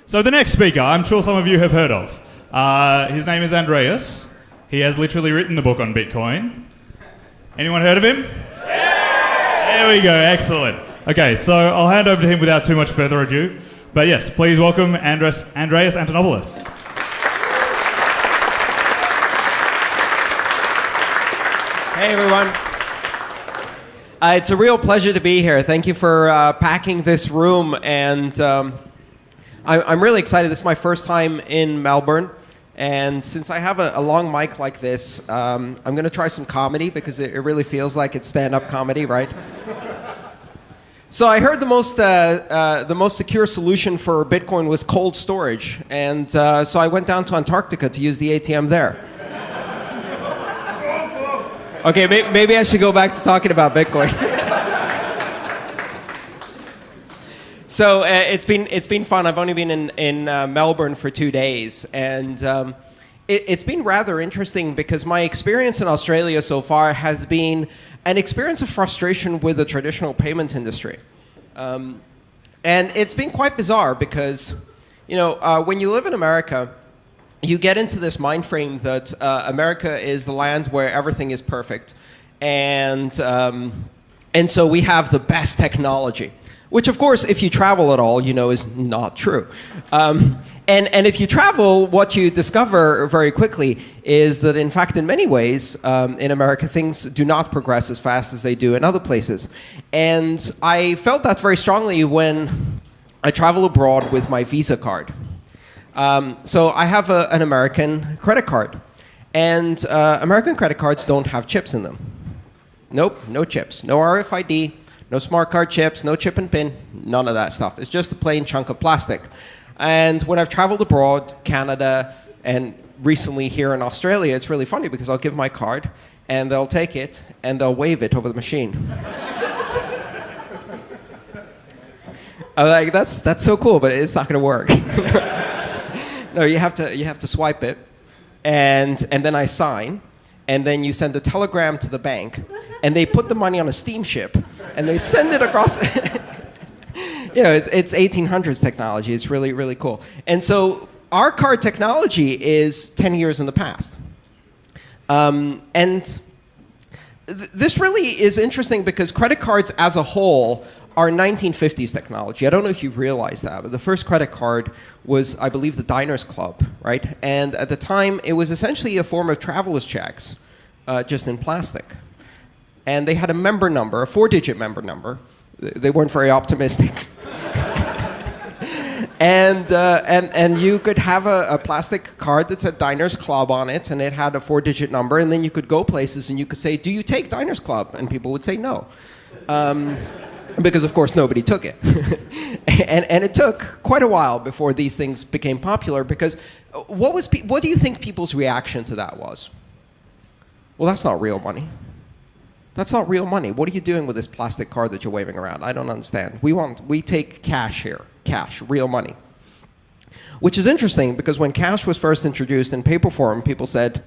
So the next speaker, I'm sure some of you have heard of. His name is Andreas. He has literally written the book on Bitcoin. Anyone heard of him? Yeah! There we go, excellent. Okay, so I'll hand over to him without too much further ado. But yes, please welcome Andreas Antonopoulos. Hey everyone. It's a real pleasure to be here. Thank you for packing this room, and I'm really excited. This is my first time in Melbourne, and since I have a long mic like this, I'm going to try some comedy because it really feels like it's stand-up comedy, right? So I heard the most secure solution for Bitcoin was cold storage, and so I went down to Antarctica to use the ATM there. Okay, maybe I should go back to talking about Bitcoin. So it's been fun. I've only been in Melbourne for 2 days, and it's been rather interesting because my experience in Australia so far has been an experience of frustration with the traditional payment industry, and it's been quite bizarre because, you know, when you live in America, you get into this mind frame that America is the land where everything is perfect, and so we have the best technology, which of course, if you travel at all, you know is not true. And if you travel, what you discover very quickly is that, in fact, in many ways, in America, things do not progress as fast as they do in other places. And I felt that very strongly when I travel abroad with my Visa card. So I have an American credit card, and American credit cards don't have chips in them. Nope, no chips. No RFID, no smart card chips, no chip and pin, none of that stuff. It's just a plain chunk of plastic. And when I've traveled abroad, Canada, and recently here in Australia, it's really funny because I'll give my card, and they'll take it, and they'll wave it over the machine. I'm like, that's so cool, but it's not going to work. No, you have to swipe it, and then I sign, and then you send a telegram to the bank, and they put the money on a steamship, and they send it across. You know, it's 1800s technology. It's really, really cool. And so our card technology is 10 years in the past. This really is interesting because credit cards as a whole are 1950s technology. I don't know if you realize that, but the first credit card was, I believe, the Diners Club, right? And at the time, it was essentially a form of traveler's checks, just in plastic. And they had a member number, a 4-digit member number. They weren't very optimistic. And you could have a plastic card that said Diners Club on it, and it had a 4-digit number, and then you could go places and you could say, "Do you take Diners Club?" And people would say no. Because of course nobody took it. and it took quite a while before these things became popular, because what do you think people's reaction to that was? Well, that's not real money. That's not real money. What are you doing with this plastic card that you're waving around? I don't understand. We take cash here. Cash, real money. Which is interesting because when cash was first introduced in paper form, people said,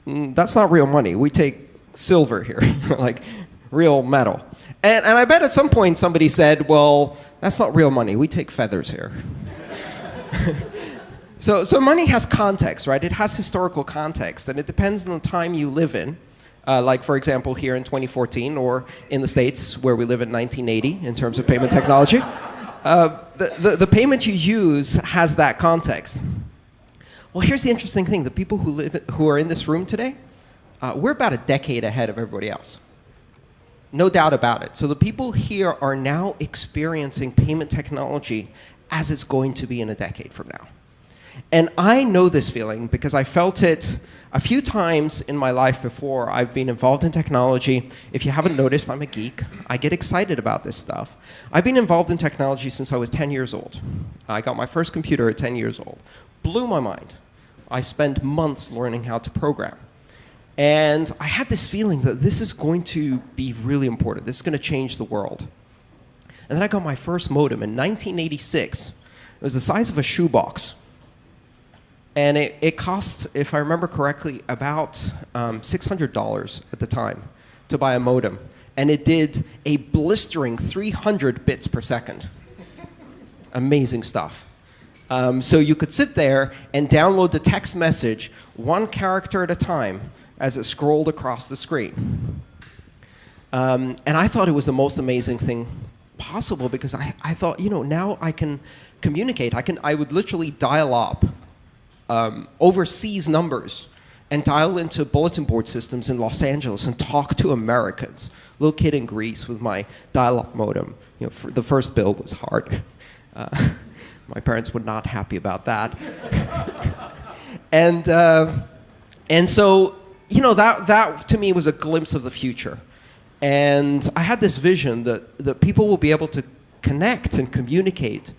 that's not real money. We take silver here, like real metal. And I bet at some point somebody said, well, that's not real money. We take feathers here. So money has context, right? It has historical context, and it depends on the time you live in. Like, for example, here in 2014, or in the States, where we live in 1980 in terms of payment technology. The payment you use has that context. Well, here's the interesting thing. The people who are in this room today, we're about a decade ahead of everybody else. No doubt about it. So the people here are now experiencing payment technology as it's going to be in a decade from now. And I know this feeling because I felt it a few times in my life before. I've been involved in technology. If you haven't noticed, I'm a geek. I get excited about this stuff. I've been involved in technology since I was 10 years old. I got my first computer at 10 years old. Blew my mind. I spent months learning how to program. And I had this feeling that this is going to be really important. This is going to change the world. And then I got my first modem in 1986. It was the size of a shoebox. And it cost, if I remember correctly, about $600 at the time to buy a modem. And it did a blistering 300 bits per second. Amazing stuff. So you could sit there and download the text message one character at a time as it scrolled across the screen. And I thought it was the most amazing thing possible because I thought, you know, now I can communicate. I would literally dial up overseas numbers and dial into bulletin board systems in Los Angeles and talk to Americans. Little kid in Greece with my dial-up modem. You know, the first bill was hard. My parents were not happy about that. And so, you know, that to me was a glimpse of the future. And I had this vision that people will be able to connect and communicate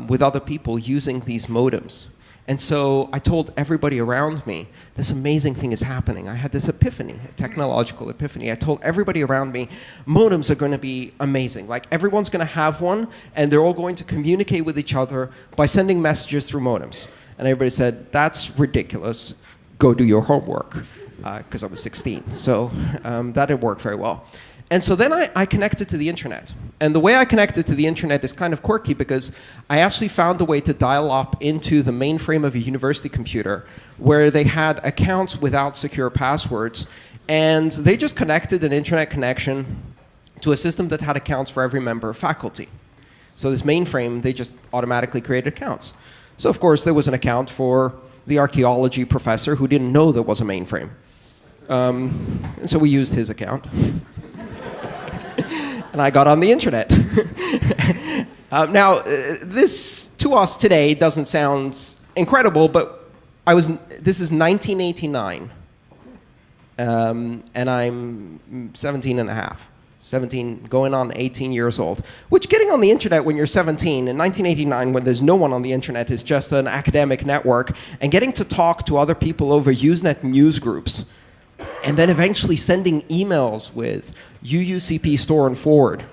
with other people using these modems. And so I told everybody around me, this amazing thing is happening. I had this epiphany, a technological epiphany. I told everybody around me, modems are going to be amazing. Like, everyone's going to have one, and they're all going to communicate with each other by sending messages through modems. And everybody said, that's ridiculous. Go do your homework. Because I was 16. So that didn't work very well. And so then I connected to the internet. And the way I connected to the internet is kind of quirky because I actually found a way to dial up into the mainframe of a university computer where they had accounts without secure passwords. And they just connected an internet connection to a system that had accounts for every member of faculty. So this mainframe, they just automatically created accounts. So of course there was an account for the archaeology professor who didn't know there was a mainframe. And so we used his account. And I got on the internet. Now, this to us today doesn't sound incredible, but this is 1989. And I'm 17 and a half. 17, going on 18 years old. Which, getting on the internet when you're 17, in 1989, when there's no one on the internet, is just an academic network, and getting to talk to other people over Usenet news groups, and then eventually sending emails with UUCP store and forward.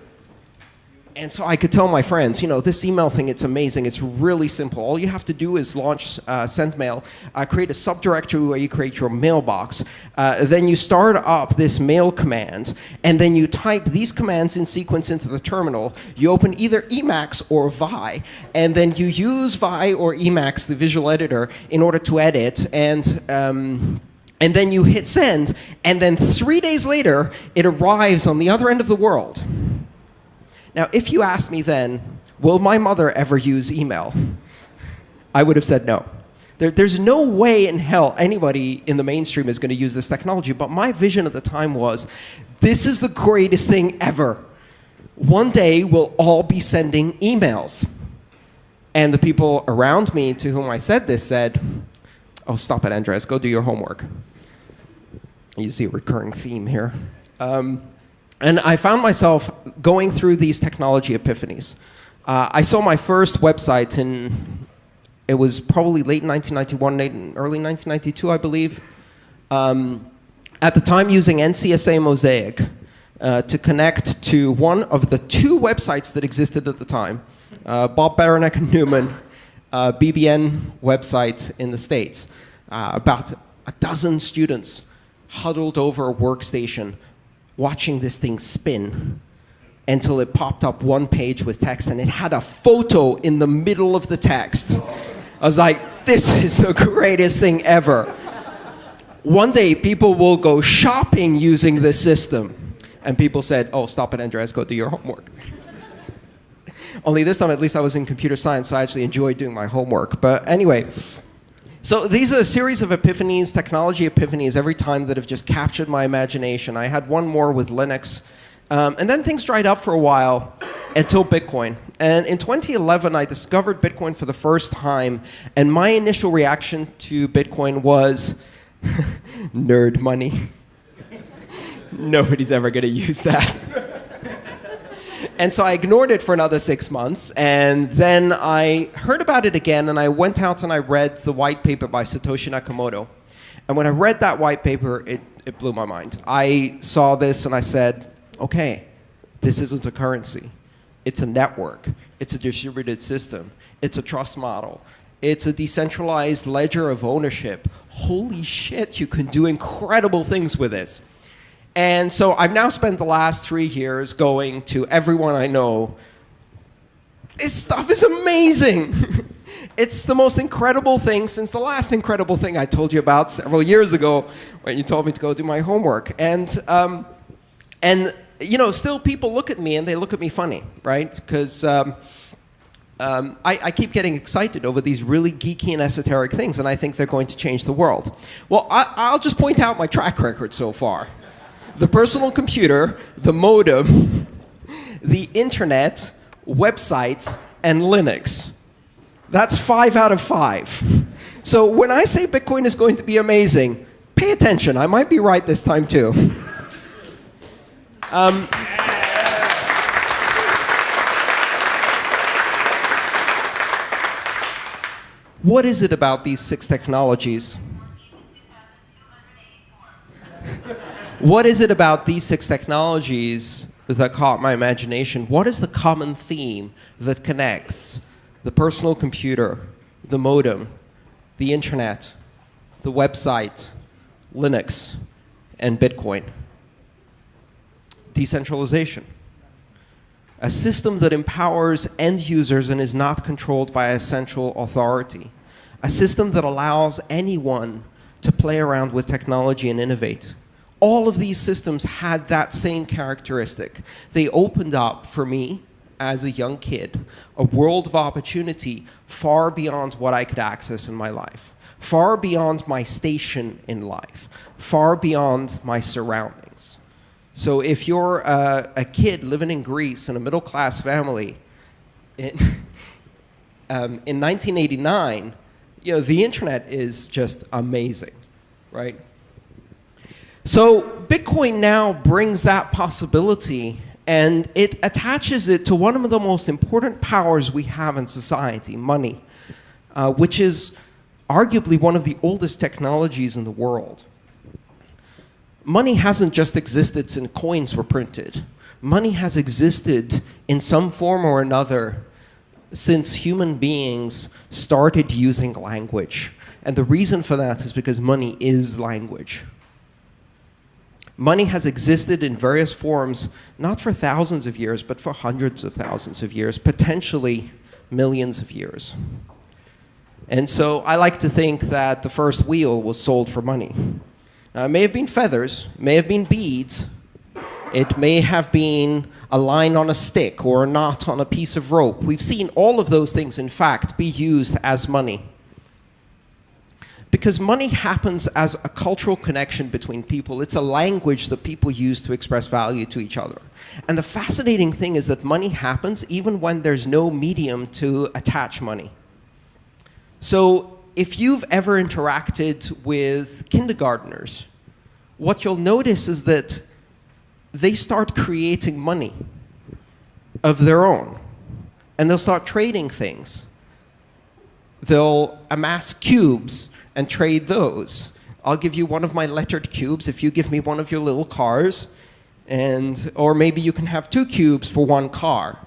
And so I could tell my friends, you know, this email thing, it's amazing. It's really simple. All you have to do is launch SendMail, create a subdirectory where you create your mailbox. Then you start up this mail command, and then you type these commands in sequence into the terminal. You open either Emacs or Vi, and then you use Vi or Emacs, the visual editor, in order to edit. And then you hit send, and then 3 days later, it arrives on the other end of the world. Now, if you asked me then, will my mother ever use email? I would have said no. There's no way in hell anybody in the mainstream is going to use this technology, but my vision at the time was, this is the greatest thing ever. One day, we'll all be sending emails. And the people around me to whom I said this said, oh, stop it, Andreas, go do your homework. You see a recurring theme here. And I found myself going through these technology epiphanies. I saw my first website it was probably late 1991, early 1992, I believe. At the time using NCSA Mosaic to connect to one of the two websites that existed at the time, Bob Beranek and Newman, BBN website in the States. About a dozen students huddled over a workstation watching this thing spin until it popped up one page with text, and it had a photo in the middle of the text. I was like, this is the greatest thing ever. One day, people will go shopping using this system. And people said, oh, stop it, Andreas, go do your homework. Only this time, at least I was in computer science, so I actually enjoyed doing my homework. But anyway, so these are a series of epiphanies, technology epiphanies, every time that have just captured my imagination. I had one more with Linux. And then things dried up for a while until Bitcoin. And in 2011, I discovered Bitcoin for the first time. And my initial reaction to Bitcoin was, nerd money. Nobody's ever going to use that. And so I ignored it for another 6 months, and then I heard about it again, and I went out and I read the white paper by Satoshi Nakamoto. And when I read that white paper, it blew my mind. I saw this and I said, okay, this isn't a currency. It's a network. It's a distributed system. It's a trust model. It's a decentralized ledger of ownership. Holy shit, you can do incredible things with this. And so I've now spent the last 3 years going to everyone I know, this stuff is amazing. It's the most incredible thing since the last incredible thing I told you about several years ago when you told me to go do my homework. And you know, still people look at me and they look at me funny, right? Because I keep getting excited over these really geeky and esoteric things, and I think they're going to change the world. Well, I'll just point out my track record so far. The personal computer, the modem, the internet, websites, and Linux. That's 5 out of 5. So when I say Bitcoin is going to be amazing, pay attention. I might be right this time too. What is it about these 6 technologies? What is it about these 6 technologies that caught my imagination? What is the common theme that connects the personal computer, the modem, the internet, the website, Linux, and Bitcoin? Decentralization. A system that empowers end users and is not controlled by a central authority. A system that allows anyone to play around with technology and innovate. All of these systems had that same characteristic. They opened up, for me, as a young kid, a world of opportunity far beyond what I could access in my life, far beyond my station in life, far beyond my surroundings. So if you're a kid living in Greece in a middle-class family in 1989, you know, the internet is just amazing, right? So Bitcoin now brings that possibility, and it attaches it to one of the most important powers we have in society, money, which is arguably one of the oldest technologies in the world. Money hasn't just existed since coins were printed. Money has existed in some form or another since human beings started using language. And the reason for that is because money is language. Money has existed in various forms, not for thousands of years, but for hundreds of thousands of years, potentially millions of years. And so I like to think that the first wheel was sold for money. It may have been feathers, it may have been beads, it may have been a line on a stick or a knot on a piece of rope. We've seen all of those things, in fact, be used as money. Because money happens as a cultural connection between people. It's a language that people use to express value to each other. And the fascinating thing is that money happens even when there's no medium to attach money. So if you've ever interacted with kindergartners, what you'll notice is that they start creating money of their own. And they'll start trading things. They'll amass cubes and trade those. I'll give you one of my lettered cubes if you give me one of your little cars, or maybe you can have 2 cubes for 1 car.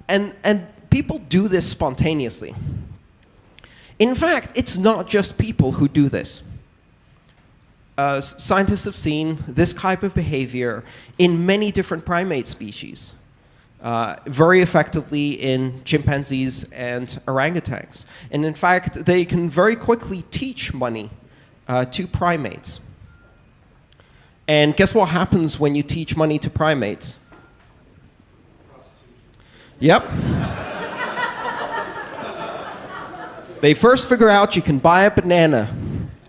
And people do this spontaneously. In fact, it's not just people who do this. Scientists have seen this type of behavior in many different primate species. Very effectively in chimpanzees and orangutans. And in fact, they can very quickly teach money to primates. And guess what happens when you teach money to primates? Yep. They first figure out you can buy a banana,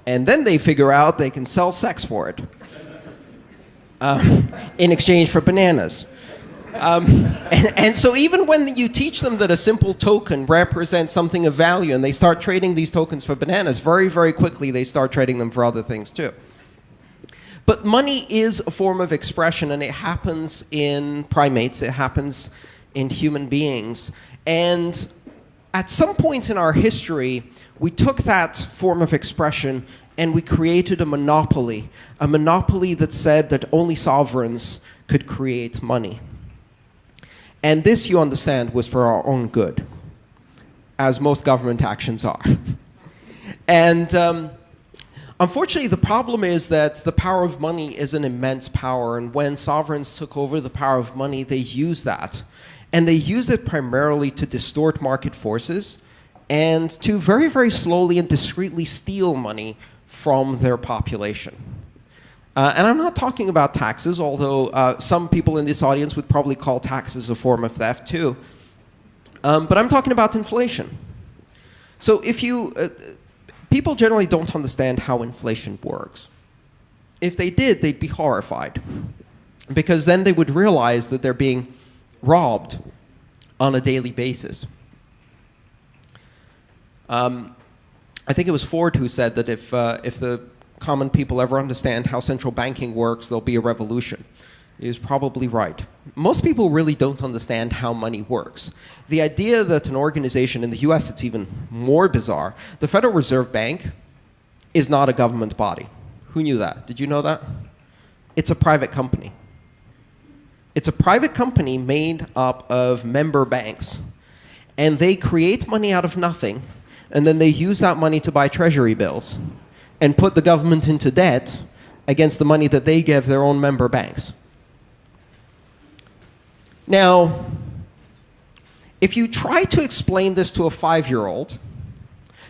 and then they figure out they can sell sex for it in exchange for bananas. And so even when you teach them that a simple token represents something of value and they start trading these tokens for bananas, very, very quickly they start trading them for other things too. But money is a form of expression, and it happens in primates, it happens in human beings. And at some point in our history, we took that form of expression and we created a monopoly that said that only sovereigns could create money. And this, you understand, was for our own good, as most government actions are. And unfortunately, the problem is that the power of money is an immense power, and when sovereigns took over the power of money, they used that. And they used it primarily to distort market forces and to very, very slowly and discreetly steal money from their population. And I'm not talking about taxes, although some people in this audience would probably call taxes a form of theft too. But I'm talking about inflation. So if you, people generally don't understand how inflation works. If they did, they'd be horrified, because then they would realize that they're being robbed on a daily basis. I think it was Ford who said that if the common people ever understand how central banking works, there'll be a revolution. He was probably right. Most people really don't understand how money works. The idea that an organization, in the US it's even more bizarre, the Federal Reserve Bank is not a government body. Who knew that? Did you know that? It's a private company. It's a private company made up of member banks. And they create money out of nothing, and then they use that money to buy treasury bills and put the government into debt against the money that they give their own member banks. Now, if you try to explain this to a 5-year-old,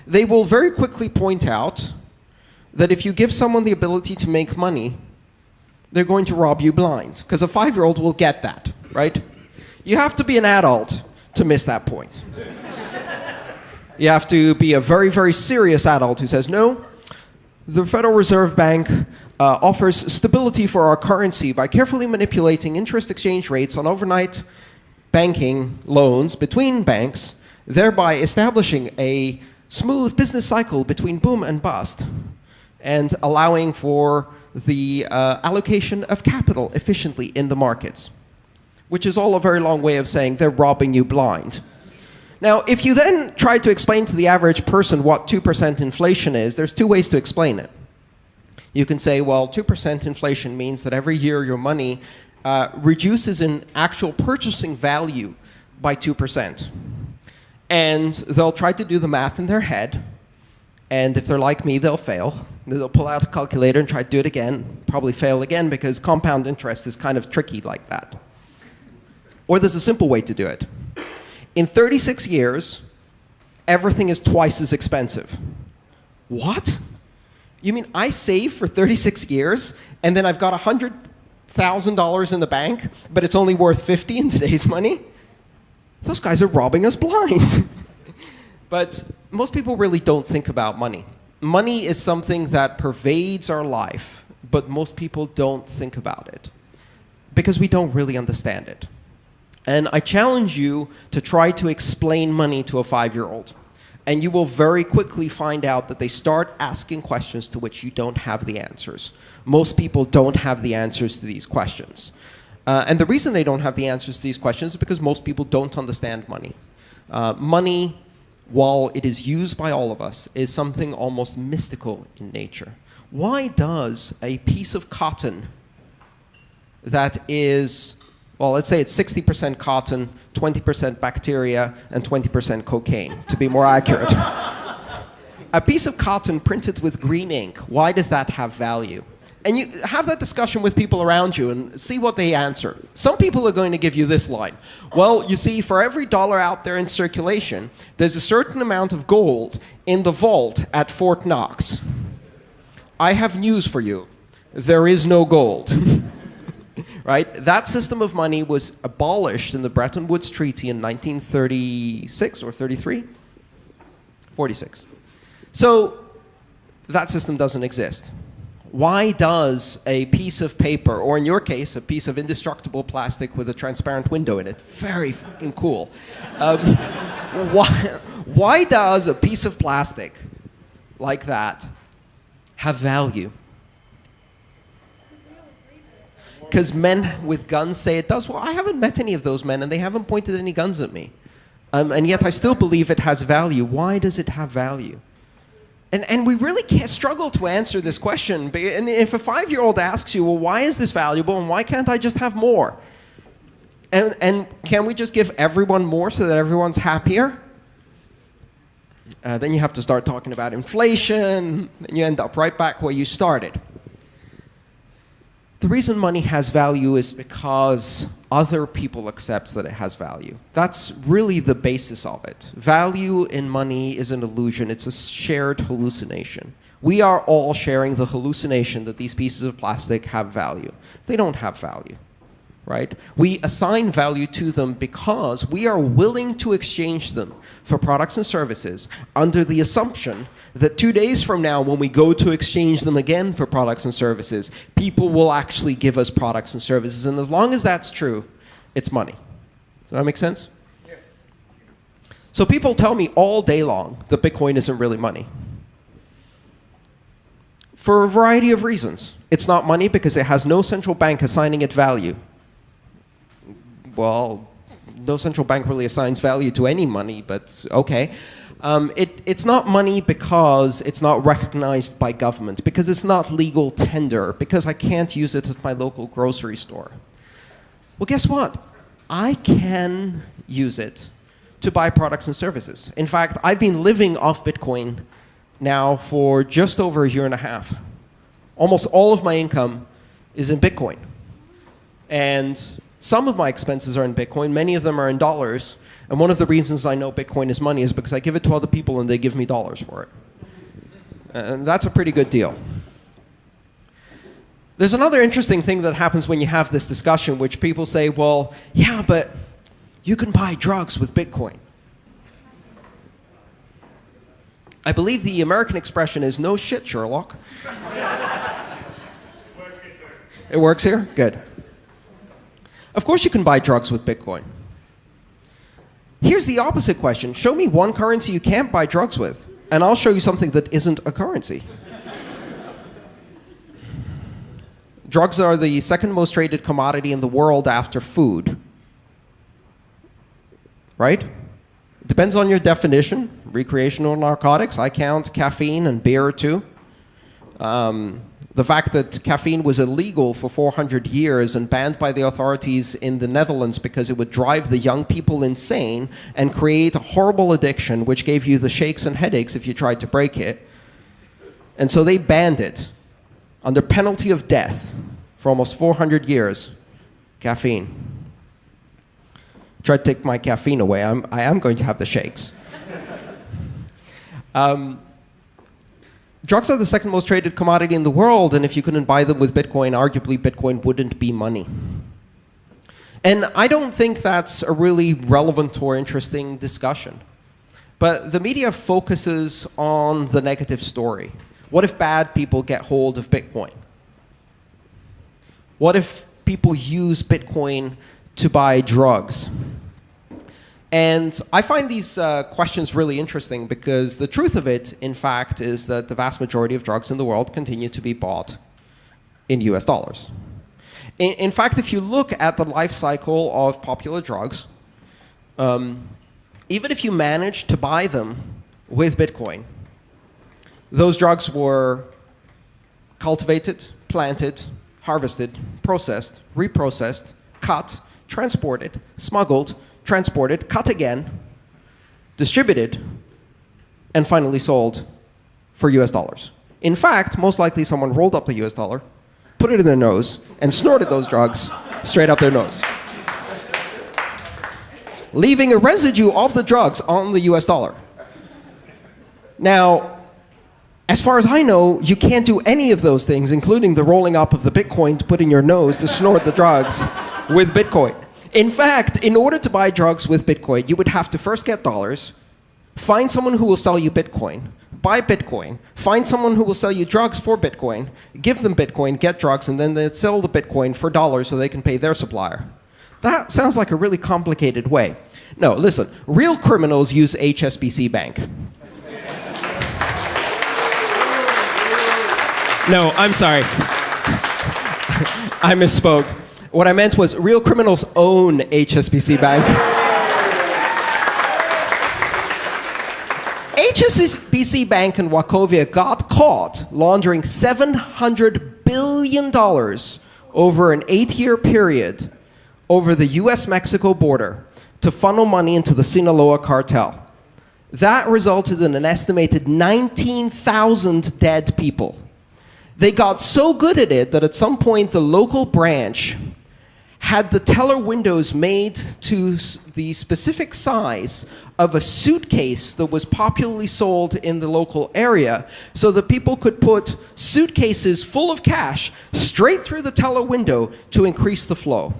they will very quickly point out that if you give someone the ability to make money, they're going to rob you blind, because a 5-year-old will get that, right? You have to be an adult to miss that point. You have to be a very, very serious adult who says, no, the Federal Reserve Bank offers stability for our currency by carefully manipulating interest exchange rates on overnight banking loans between banks, thereby establishing a smooth business cycle between boom and bust, and allowing for the allocation of capital efficiently in the markets, which is all a very long way of saying they're robbing you blind. Now, if you then try to explain to the average person what 2% inflation is, there's two ways to explain it. You can say, well, 2% inflation means that every year your money reduces in actual purchasing value by 2%. And they'll try to do the math in their head, and if they're like me, they'll fail. They'll pull out a calculator and try to do it again, probably fail again, because compound interest is kind of tricky like that. Or there's a simple way to do it. In 36 years, everything is twice as expensive. What? You mean I save for 36 years, and then I've got $100,000 in the bank, but it's only worth 50 in today's money? Those guys are robbing us blind. But most people really don't think about money. Money is something that pervades our life, but most people don't think about it because we don't really understand it. And I challenge you to try to explain money to a 5-year-old. And you will very quickly find out that they start asking questions to which you don't have the answers. Most people don't have the answers to these questions. And the reason they don't have the answers to these questions is because most people don't understand money. Money, while it is used by all of us, is something almost mystical in nature. Why does a piece of cotton that is, well, let's say it's 60% cotton, 20% bacteria, and 20% cocaine, to be more accurate. A piece of cotton printed with green ink, why does that have value? And you have that discussion with people around you and see what they answer. Some people are going to give you this line. Well, you see, for every dollar out there in circulation, there's a certain amount of gold in the vault at Fort Knox. I have news for you. There is no gold. Right? That system of money was abolished in the Bretton Woods Treaty in 1936 or 33? 46. So that system doesn't exist. Why does a piece of paper, or in your case, a piece of indestructible plastic with a transparent window in it, very fucking cool, why does a piece of plastic like that have value? Because men with guns say it does. Well, I haven't met any of those men, and they haven't pointed any guns at me. And yet I still believe it has value. Why does it have value? And we really struggle to answer this question. And if a 5-year-old asks you, well, why is this valuable, and why can't I just have more? And can we just give everyone more so that everyone's happier? Then you have to start talking about inflation, and you end up right back where you started. The reason money has value is because other people accept that it has value. That's really the basis of it. Value in money is an illusion. It's a shared hallucination. We are all sharing the hallucination that these pieces of plastic have value. They don't have value, right? We assign value to them because we are willing to exchange them for products and services under the assumption that 2 days from now, when we go to exchange them again for products and services, people will actually give us products and services. And as long as that's true, it's money. Does that make sense? Yeah. So people tell me all day long that Bitcoin isn't really money. For a variety of reasons. It's not money because it has no central bank assigning it value. Well, no central bank really assigns value to any money, but okay. It's not money because it's not recognized by government, because it's not legal tender, because I can't use it at my local grocery store. Well, guess what? I can use it to buy products and services. In fact, I've been living off Bitcoin now for just over a year and a half. Almost all of my income is in Bitcoin. And some of my expenses are in Bitcoin, many of them are in dollars. And one of the reasons I know Bitcoin is money is because I give it to other people and they give me dollars for it. And that's a pretty good deal. There's another interesting thing that happens when you have this discussion, which people say, well, yeah, but you can buy drugs with Bitcoin. I believe the American expression is, no shit, Sherlock. It works here? Good. Of course you can buy drugs with Bitcoin. Here's the opposite question. Show me one currency you can't buy drugs with, and I'll show you something that isn't a currency. Drugs are the second most traded commodity in the world after food. Right? Depends on your definition. Recreational narcotics, I count caffeine and beer too. The fact that caffeine was illegal for 400 years and banned by the authorities in the Netherlands because it would drive the young people insane and create a horrible addiction which gave you the shakes and headaches if you tried to break it. And so they banned it under penalty of death for almost 400 years. Caffeine. Try to take my caffeine away, I am going to have the shakes. Drugs are the second most traded commodity in the world, and if you couldn't buy them with Bitcoin, arguably Bitcoin wouldn't be money. And I don't think that's a really relevant or interesting discussion. But the media focuses on the negative story. What if bad people get hold of Bitcoin? What if people use Bitcoin to buy drugs? And I find these questions really interesting because the truth of it, in fact, is that the vast majority of drugs in the world continue to be bought in US dollars. In fact, if you look at the life cycle of popular drugs, even if you manage to buy them with Bitcoin, those drugs were cultivated, planted, harvested, processed, reprocessed, cut, transported, smuggled, transported, cut again, distributed, and finally sold for US dollars. In fact, most likely someone rolled up the US dollar, put it in their nose, and snorted those drugs straight up their nose, leaving a residue of the drugs on the US dollar. Now, as far as I know, you can't do any of those things, including the rolling up of the Bitcoin to put in your nose to snort the drugs with Bitcoin. In fact, in order to buy drugs with Bitcoin, you would have to first get dollars, find someone who will sell you Bitcoin, buy Bitcoin, find someone who will sell you drugs for Bitcoin, give them Bitcoin, get drugs, and then they sell the Bitcoin for dollars so they can pay their supplier. That sounds like a really complicated way. No, listen, real criminals use HSBC Bank. No, I'm sorry. I misspoke. What I meant was real criminals own HSBC Bank. HSBC Bank in Wachovia got caught laundering $700 billion over an 8-year period over the US-Mexico border to funnel money into the Sinaloa cartel. That resulted in an estimated 19,000 dead people. They got so good at it that at some point the local branch had the teller windows made to the specific size of a suitcase that was popularly sold in the local area, so that people could put suitcases full of cash straight through the teller window to increase the flow.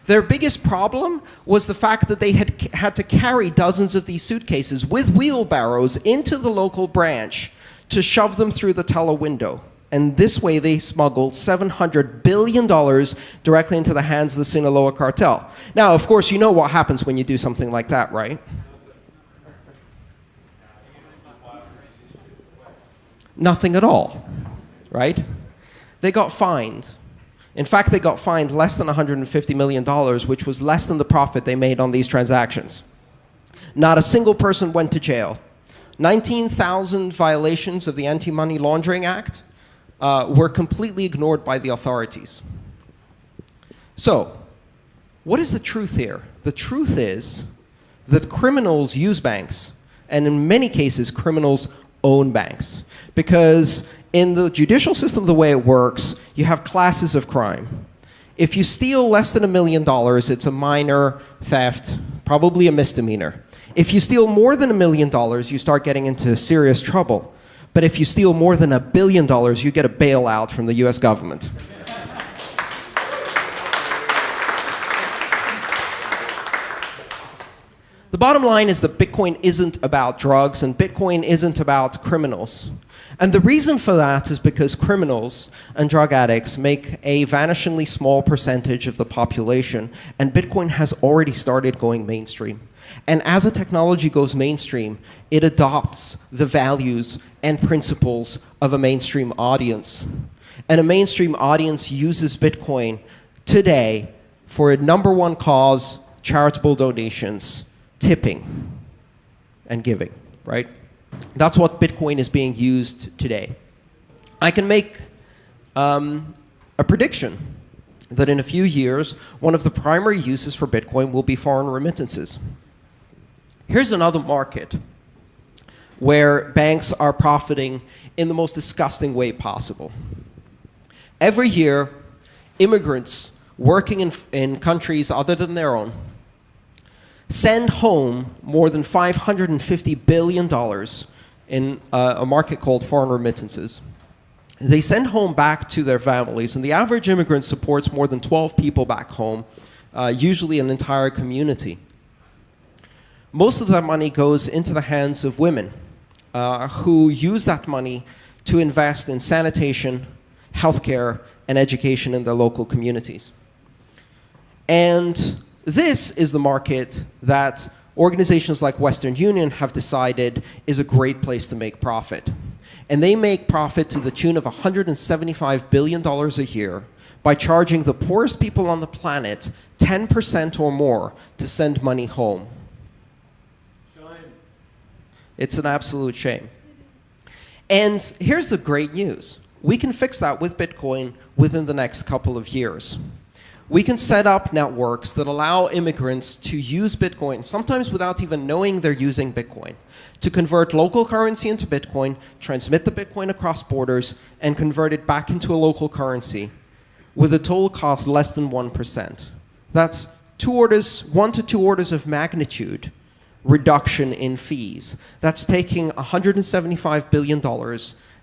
Their biggest problem was the fact that they had to carry dozens of these suitcases with wheelbarrows into the local branch to shove them through the teller window. And this way they smuggled $700 billion directly into the hands of the Sinaloa cartel. Now, of course, you know what happens when you do something like that, right? Nothing at all, right? They got fined. In fact, they got fined less than $150 million, which was less than the profit they made on these transactions. Not a single person went to jail. 19,000 violations of the Anti-Money Laundering Act were completely ignored by the authorities. So, what is the truth here? The truth is that criminals use banks, and in many cases, criminals own banks. Because in the judicial system, the way it works, you have classes of crime. If you steal less than $1 million, it's a minor theft, probably a misdemeanor. If you steal more than $1 million, you start getting into serious trouble. But if you steal more than $1 billion, you get a bailout from the US government. The bottom line is that Bitcoin isn't about drugs and Bitcoin isn't about criminals. And the reason for that is because criminals and drug addicts make a vanishingly small percentage of the population, and Bitcoin has already started going mainstream. And as a technology goes mainstream, it adopts the values and principles of a mainstream audience. And a mainstream audience uses Bitcoin today for a #1 cause, charitable donations, tipping, and giving, right? That's what Bitcoin is being used today. I can make a prediction that in a few years, one of the primary uses for Bitcoin will be foreign remittances. Here's another market where banks are profiting in the most disgusting way possible. Every year, immigrants working in countries other than their own send home more than $550 billion in a market called foreign remittances. They send home back to their families, and the average immigrant supports more than 12 people back home, usually an entire community. Most of that money goes into the hands of women who use that money to invest in sanitation, healthcare, and education in their local communities. And this is the market that organizations like Western Union have decided is a great place to make profit. And they make profit to the tune of $175 billion a year by charging the poorest people on the planet 10% or more to send money home. It's an absolute shame. And here's the great news. We can fix that with Bitcoin within the next couple of years. We can set up networks that allow immigrants to use Bitcoin, sometimes without even knowing they're using Bitcoin, to convert local currency into Bitcoin, transmit the Bitcoin across borders, and convert it back into a local currency with a total cost less than 1%. That's 1 to 2 orders of magnitude reduction in fees. That's taking $175 billion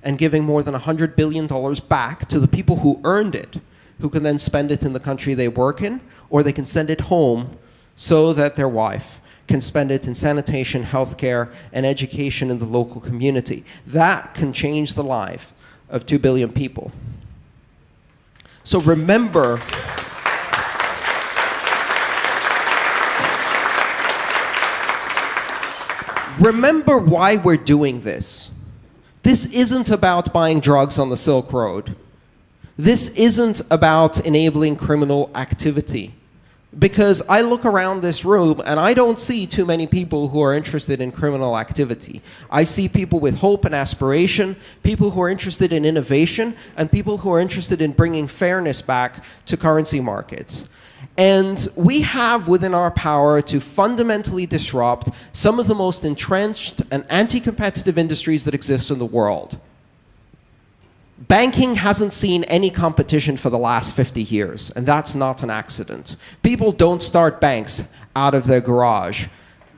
and giving more than $100 billion back to the people who earned it, who can then spend it in the country they work in, or they can send it home so that their wife can spend it in sanitation, healthcare, and education in the local community. That can change the life of 2 billion people. So remember, remember why we're doing this. This isn't about buying drugs on the Silk Road. This isn't about enabling criminal activity. Because I look around this room and I don't see too many people who are interested in criminal activity. I see people with hope and aspiration, people who are interested in innovation, and people who are interested in bringing fairness back to currency markets. And we have within our power to fundamentally disrupt some of the most entrenched and anti-competitive industries that exist in the world. Banking hasn't seen any competition for the last 50 years, and that's not an accident. People don't start banks out of their garage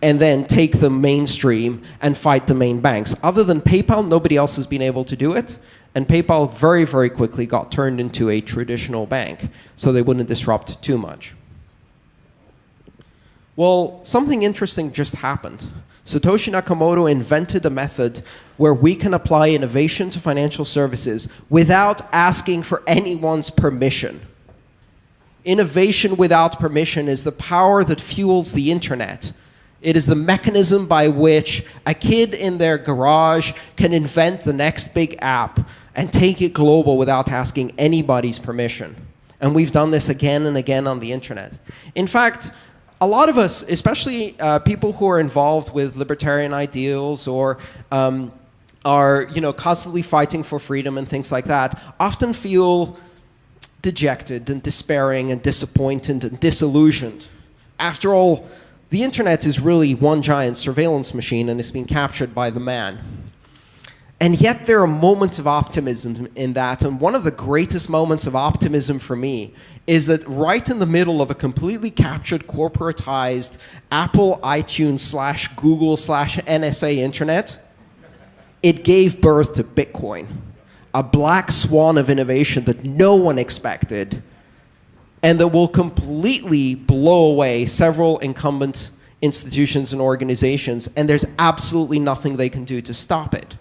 and then take the mainstream and fight the main banks. Other than PayPal, nobody else has been able to do it, and PayPal very, very quickly got turned into a traditional bank, so they wouldn't disrupt too much. Well, something interesting just happened. Satoshi Nakamoto invented a method where we can apply innovation to financial services without asking for anyone's permission. Innovation without permission is the power that fuels the internet. It is the mechanism by which a kid in their garage can invent the next big app and take it global without asking anybody's permission. And we've done this again and again on the internet. In fact, a lot of us, especially people who are involved with libertarian ideals or are constantly fighting for freedom and things like that, often feel dejected and despairing and disappointed and disillusioned. After all, the internet is really one giant surveillance machine, and it's been captured by the man. And yet there are moments of optimism in that, and one of the greatest moments of optimism for me is that right in the middle of a completely captured, corporatized Apple, iTunes / Google / NSA internet, it gave birth to Bitcoin, a black swan of innovation that no one expected, and that will completely blow away several incumbent institutions and organizations, and there's absolutely nothing they can do to stop it,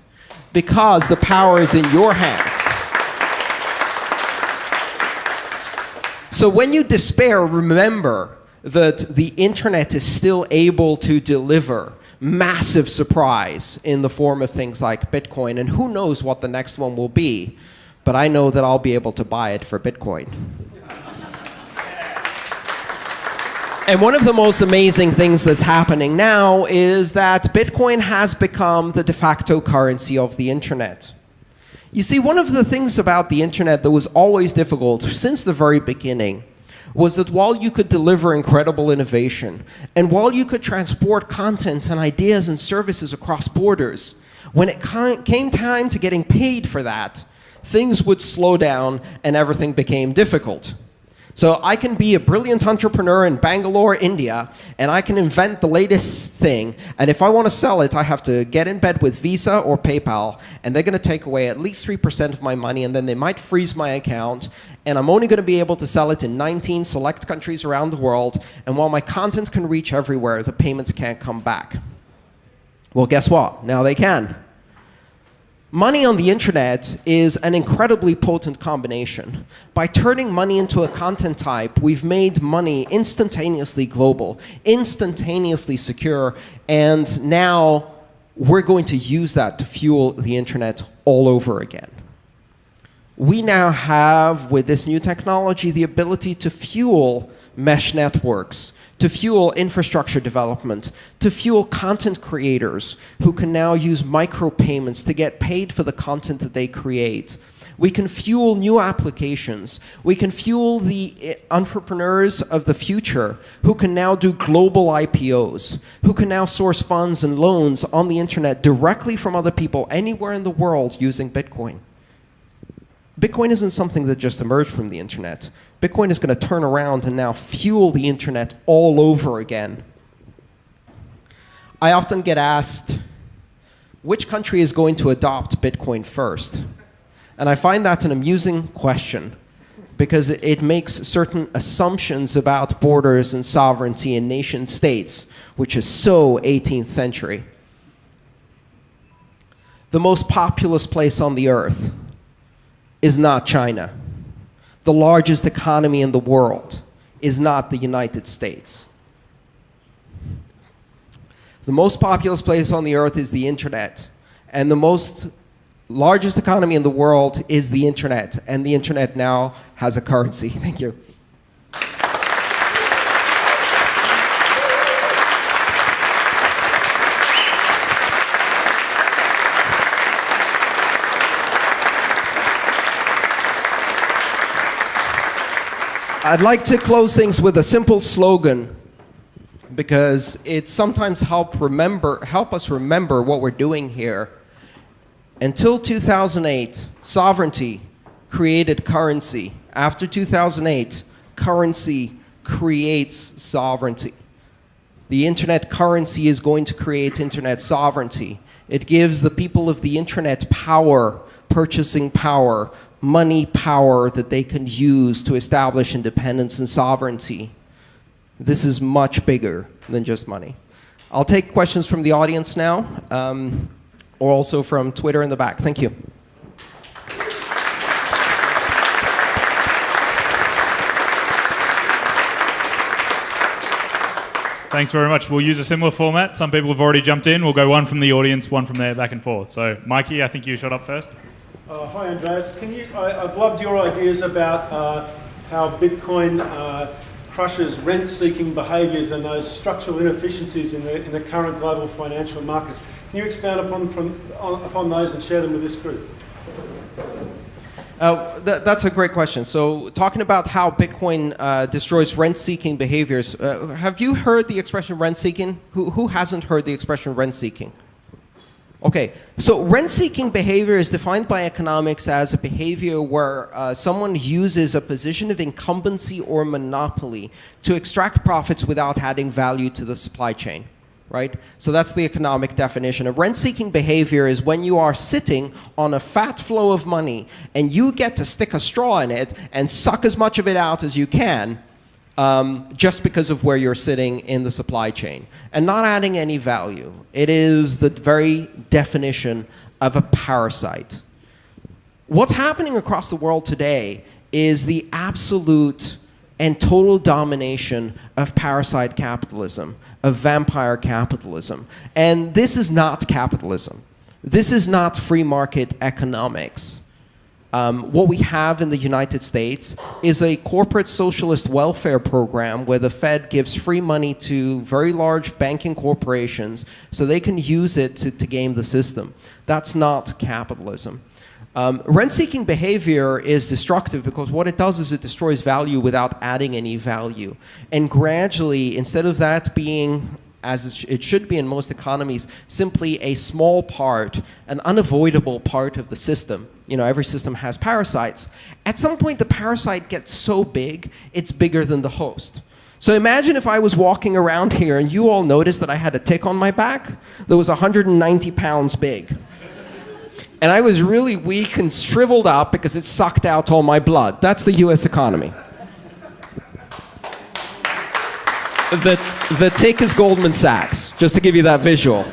because the power is in your hands. So when you despair, remember that the internet is still able to deliver massive surprise in the form of things like Bitcoin, and who knows what the next one will be, but I know that I'll be able to buy it for Bitcoin. And one of the most amazing things that's happening now is that Bitcoin has become the de facto currency of the internet. You see, one of the things about the internet that was always difficult since the very beginning was that while you could deliver incredible innovation, and while you could transport content and ideas and services across borders, when it came time to getting paid for that, things would slow down and everything became difficult. So I can be a brilliant entrepreneur in Bangalore, India, and I can invent the latest thing, and if I want to sell it, I have to get in bed with Visa or PayPal, and they're going to take away at least 3% of my money, and then they might freeze my account, and I'm only going to be able to sell it in 19 select countries around the world, and while my content can reach everywhere, the payments can't come back. Well, guess what? Now they can. Money on the internet is an incredibly potent combination. By turning money into a content type, we've made money instantaneously global, instantaneously secure, and now we're going to use that to fuel the internet all over again. We now have, with this new technology, the ability to fuel mesh networks, to fuel infrastructure development, to fuel content creators who can now use micropayments to get paid for the content that they create. We can fuel new applications. We can fuel the entrepreneurs of the future who can now do global IPOs, who can now source funds and loans on the internet directly from other people anywhere in the world using Bitcoin. Bitcoin isn't something that just emerged from the internet. Bitcoin is going to turn around and now fuel the internet all over again. I often get asked, which country is going to adopt Bitcoin first? And I find that an amusing question, because it makes certain assumptions about borders and sovereignty and nation states, which is so 18th century. The most populous place on the earth is not China. The largest economy in the world is not the United States. The most populous place on the earth is the internet, and the most largest economy in the world is the internet, and the internet now has a currency. Thank you. I'd like to close things with a simple slogan, because it sometimes help us remember what we're doing here. Until 2008, sovereignty created currency. After 2008, currency creates sovereignty. The internet currency is going to create internet sovereignty. It gives the people of the internet power, purchasing power, money power that they can use to establish independence and sovereignty. This is much bigger than just money. I'll take questions from the audience now, or also from Twitter in the back. Thank you. Thanks very much. We'll use a similar format. Some people have already jumped in. We'll go one from the audience, one from there, back and forth. So, Mikey, I think you shot up first. Hi, Andreas. I've loved your ideas about how Bitcoin crushes rent-seeking behaviours and those structural inefficiencies in the current global financial markets. Can you expand upon those and share them with this group? That's a great question. So talking about how Bitcoin destroys rent-seeking behaviors, have you heard the expression rent-seeking? Who hasn't heard the expression rent-seeking? Okay, so rent-seeking behavior is defined by economics as a behavior where someone uses a position of incumbency or monopoly to extract profits without adding value to the supply chain. Right? So that's the economic definition. A rent-seeking behavior is when you are sitting on a fat flow of money and you get to stick a straw in it and suck as much of it out as you can just because of where you're sitting in the supply chain and not adding any value. It is the very definition of a parasite. What's happening across the world today is the absolute and total domination of parasite capitalism, of vampire capitalism. And this is not capitalism. This is not free market economics. What we have in the United States is a corporate socialist welfare program where the Fed gives free money to very large banking corporations so they can use it to game the system. That's not capitalism. Rent-seeking behavior is destructive because what it does is it destroys value without adding any value. And gradually, instead of that being, as it should be in most economies, simply a small part, an unavoidable part of the system. You know, every system has parasites. At some point, the parasite gets so big, it's bigger than the host. So imagine if I was walking around here and you all noticed that I had a tick on my back that was 190 pounds big. And I was really weak and shriveled up because it sucked out all my blood. That's the US economy. The tick is Goldman Sachs, just to give you that visual.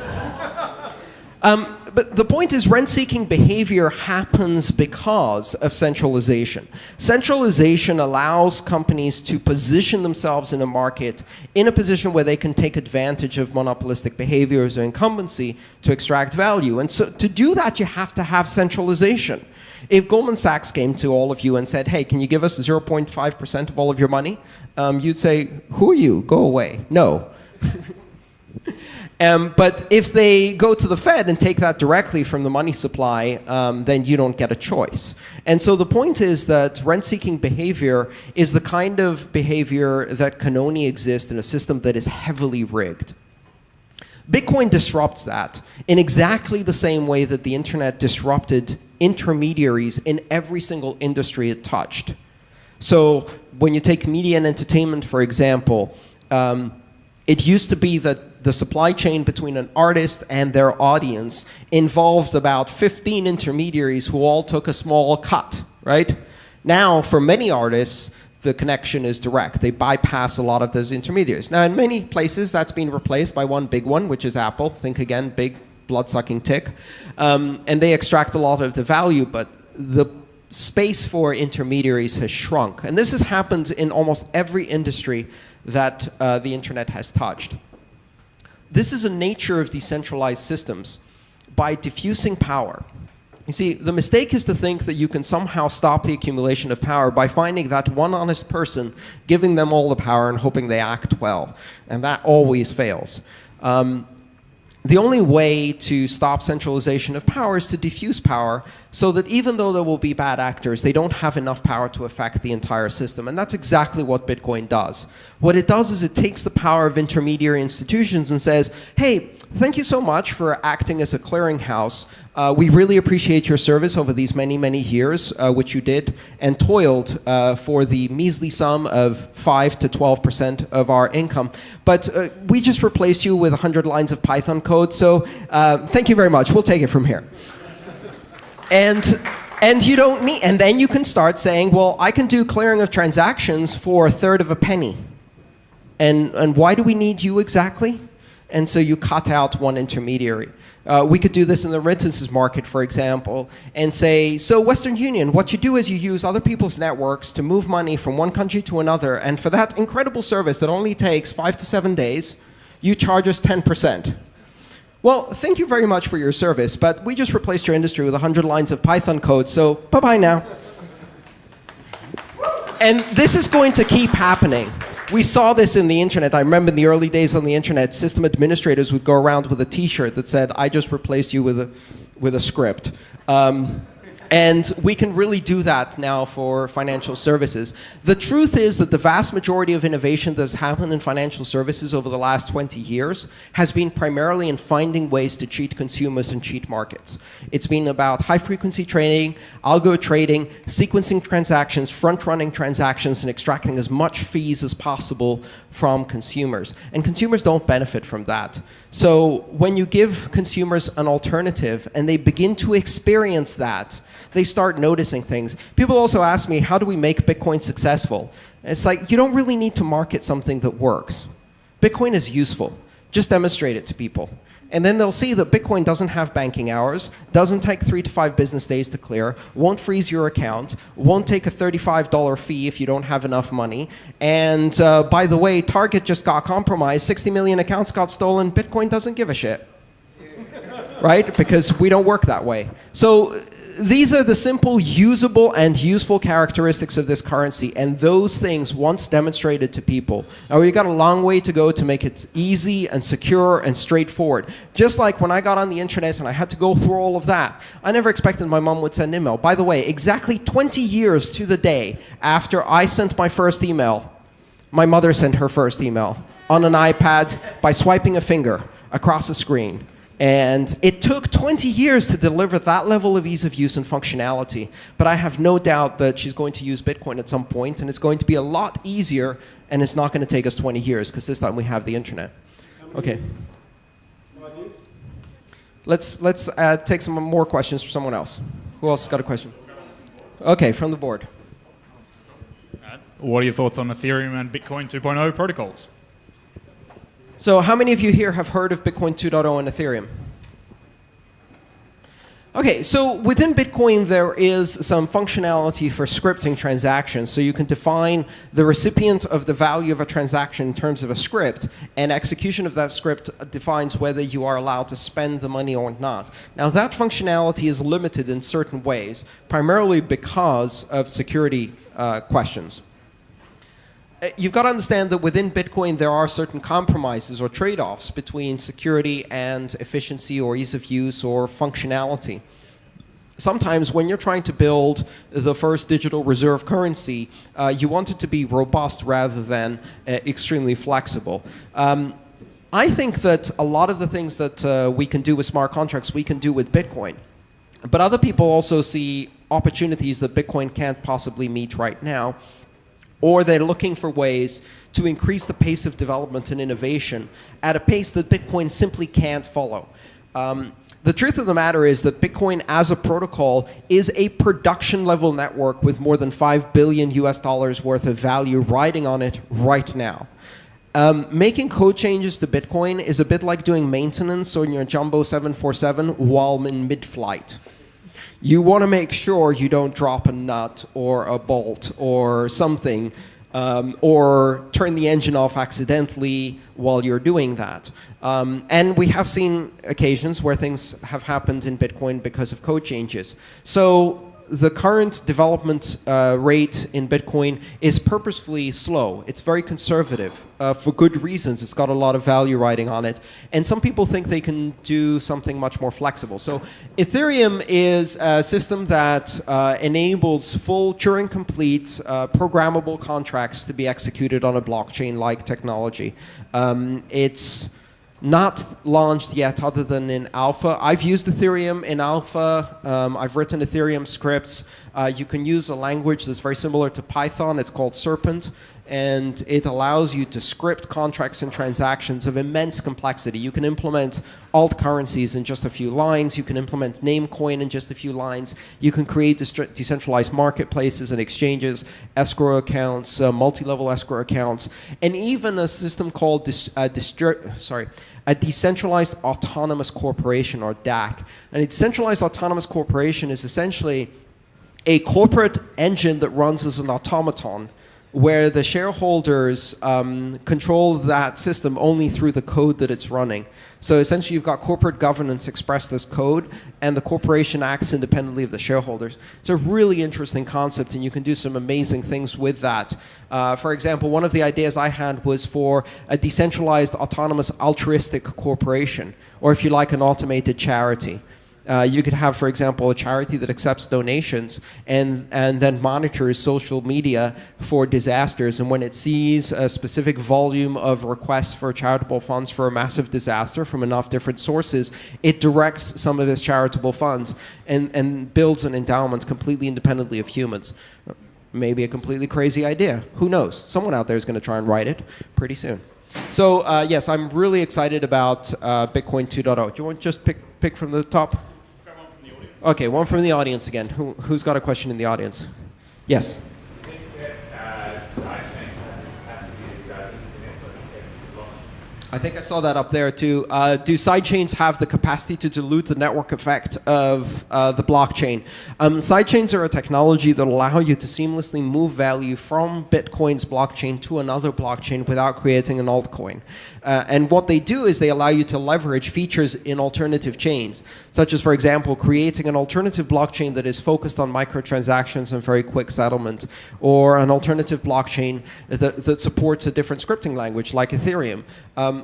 But the point is, rent-seeking behavior happens because of centralization. Centralization allows companies to position themselves in a market in a position where they can take advantage of monopolistic behaviors or incumbency to extract value. And so to do that, you have to have centralization. If Goldman Sachs came to all of you and said, hey, can you give us 0.5% of all of your money? You'd say, who are you? Go away. No. But if they go to the Fed and take that directly from the money supply, then you don't get a choice. And so the point is that rent-seeking behavior is the kind of behavior that can only exist in a system that is heavily rigged. Bitcoin disrupts that in exactly the same way that the internet disrupted intermediaries in every single industry it touched. So when you take media and entertainment, for example, it used to be that the supply chain between an artist and their audience involved about 15 intermediaries who all took a small cut, right? Now, for many artists, the connection is direct. They bypass a lot of those intermediaries. Now, in many places, that's been replaced by one big one, which is Apple. Think again, big blood-sucking tick. And they extract a lot of the value, but the space for intermediaries has shrunk. And this has happened in almost every industry that the internet has touched. This is a nature of decentralized systems. By diffusing power. You see, the mistake is to think that you can somehow stop the accumulation of power by finding that one honest person, giving them all the power and hoping they act well. And that always fails. The only way to stop centralization of power is to diffuse power so that even though there will be bad actors, they don't have enough power to affect the entire system. And that's exactly what Bitcoin does. What it does is it takes the power of intermediary institutions and says, hey, Thank you so much for acting as a clearinghouse. We really appreciate your service over these many, many years, which you did, and toiled for the measly sum of 5 to 12% of our income. But we just replaced you with 100 lines of Python code, so thank you very much. We'll take it from here. And you don't need, and then you can start saying, well, I can do clearing of transactions for 1/3 of a penny. And why do we need you exactly? And so you cut out one intermediary. We could do this in the remittances market, for example, and say, so Western Union, what you do is you use other people's networks to move money from one country to another, and for that incredible service that only takes 5 to 7 days, you charge us 10%. Well, thank you very much for your service, but we just replaced your industry with 100 lines of Python code, so bye-bye now. And this is going to keep happening. We saw this in the internet. I remember in the early days on the internet, system administrators would go around with a t-shirt that said, I just replaced you with a script. And we can really do that now for financial services. The truth is that the vast majority of innovation that's happened in financial services over the last 20 years has been primarily in finding ways to cheat consumers and cheat markets. It's been about high-frequency trading, algo trading, sequencing transactions, front-running transactions, and extracting as much fees as possible from consumers. And consumers don't benefit from that. So when you give consumers an alternative and they begin to experience that, they start noticing things. People also ask me, how do we make Bitcoin successful? And it's like, you don't really need to market something that works. Bitcoin is useful. Just demonstrate it to people. And then they'll see that Bitcoin doesn't have banking hours, doesn't take 3 to 5 business days to clear, won't freeze your account, won't take a $35 fee if you don't have enough money. And by the way, Target just got compromised, 60 million accounts got stolen, Bitcoin doesn't give a shit. Right? Because we don't work that way. So these are the simple, usable, and useful characteristics of this currency, and those things once demonstrated to people. Now, we've got a long way to go to make it easy and secure and straightforward. Just like when I got on the internet and I had to go through all of that, I never expected my mom would send an email. By the way, exactly 20 years to the day after I sent my first email, my mother sent her first email on an iPad by swiping a finger across a screen. And it took 20 years to deliver that level of ease of use and functionality. But I have no doubt that she's going to use Bitcoin at some point, and it's going to be a lot easier, and it's not going to take us 20 years, because this time we have the internet. Okay. Let's take some more questions from someone else. Who else got a question? Okay, from the board. What are your thoughts on Ethereum and Bitcoin 2.0 protocols? So how many of you here have heard of Bitcoin 2.0 and Ethereum? Okay, so within Bitcoin there is some functionality for scripting transactions. So you can define the recipient of the value of a transaction in terms of a script, and execution of that script defines whether you are allowed to spend the money or not. Now that functionality is limited in certain ways, primarily because of security questions. You've got to understand that within Bitcoin there are certain compromises or trade-offs between security and efficiency or ease of use or functionality. Sometimes when you're trying to build the first digital reserve currency, you want it to be robust rather than extremely flexible. I think that a lot of the things that we can do with smart contracts we can do with Bitcoin. But other people also see opportunities that Bitcoin can't possibly meet right now. Or they're looking for ways to increase the pace of development and innovation at a pace that Bitcoin simply can't follow. The truth of the matter is that Bitcoin as a protocol is a production level network with more than $5 billion worth of value riding on it right now. Making code changes to Bitcoin is a bit like doing maintenance on your Jumbo 747 while in mid-flight. You want to make sure you don't drop a nut or a bolt or something, or turn the engine off accidentally while you're doing that. And we have seen occasions where things have happened in Bitcoin because of code changes. So the current development rate in Bitcoin is purposefully slow. It's very conservative for good reasons. It's got a lot of value riding on it. And some people think they can do something much more flexible. So Ethereum is a system that enables full Turing-complete programmable contracts to be executed on a blockchain-like technology. It's Not launched yet other than in alpha. I've used Ethereum in alpha. I've written Ethereum scripts. You can use a language that's very similar to Python. It's called Serpent. And it allows you to script contracts and transactions of immense complexity. You can implement alt currencies in just a few lines. You can implement Namecoin in just a few lines. You can create decentralized marketplaces and exchanges, escrow accounts, multi-level escrow accounts, and even a system called a decentralized autonomous corporation, or DAC. And a decentralized autonomous corporation is essentially a corporate engine that runs as an automaton, where the shareholders control that system only through the code that it's running. So essentially you've got corporate governance expressed as code, and the corporation acts independently of the shareholders. It's a really interesting concept, and you can do some amazing things with that. For example, one of the ideas I had was for a decentralized, autonomous, altruistic corporation, or if you like, an automated charity. You could have, for example, a charity that accepts donations and then monitors social media for disasters. And when it sees a specific volume of requests for charitable funds for a massive disaster from enough different sources, it directs some of its charitable funds and builds an endowment completely independently of humans. Maybe a completely crazy idea. Who knows? Someone out there is going to try and write it pretty soon. So yes, I'm really excited about Bitcoin 2.0. Do you want to just pick from the top? Okay, one from the audience again. Who's got a question in the audience? Yes. I think I saw that up there too. Do sidechains have the capacity to dilute the network effect of the blockchain? Sidechains are a technology that allow you to seamlessly move value from Bitcoin's blockchain to another blockchain without creating an altcoin. And what they do is they allow you to leverage features in alternative chains, such as, for example, creating an alternative blockchain that is focused on microtransactions and very quick settlement, or an alternative blockchain that supports a different scripting language like Ethereum,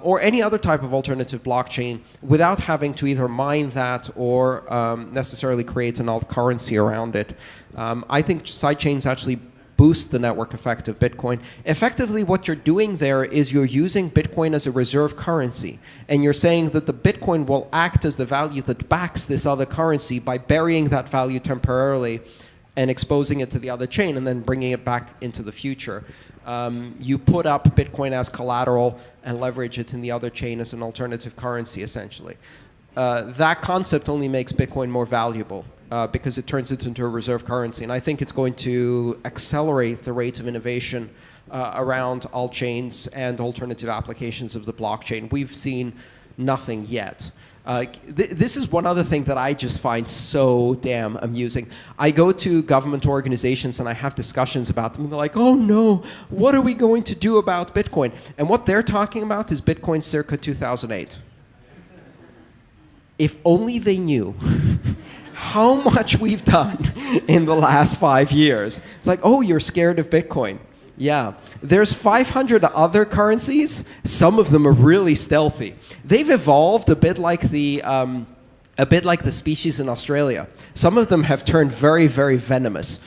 or any other type of alternative blockchain without having to either mine that or necessarily create an alt currency around it. I think sidechains actually boost the network effect of Bitcoin. Effectively, what you're doing there is you're using Bitcoin as a reserve currency, and you're saying that the Bitcoin will act as the value that backs this other currency by burying that value temporarily and exposing it to the other chain and then bringing it back into the future. You put up Bitcoin as collateral and leverage it in the other chain as an alternative currency, essentially. That concept only makes Bitcoin more valuable because it turns it into a reserve currency. And I think it's going to accelerate the rate of innovation around altchains and alternative applications of the blockchain. We've seen nothing yet. This is one other thing that I just find so damn amusing. I go to government organizations and I have discussions about them, and they're like, oh no, what are we going to do about Bitcoin? And what they're talking about is Bitcoin circa 2008. If only they knew how much we've done in the last 5 years. It's like, oh, you're scared of Bitcoin. Yeah, there's 500 other currencies. Some of them are really stealthy. They've evolved a bit like the species in Australia. Some of them have turned very, very venomous.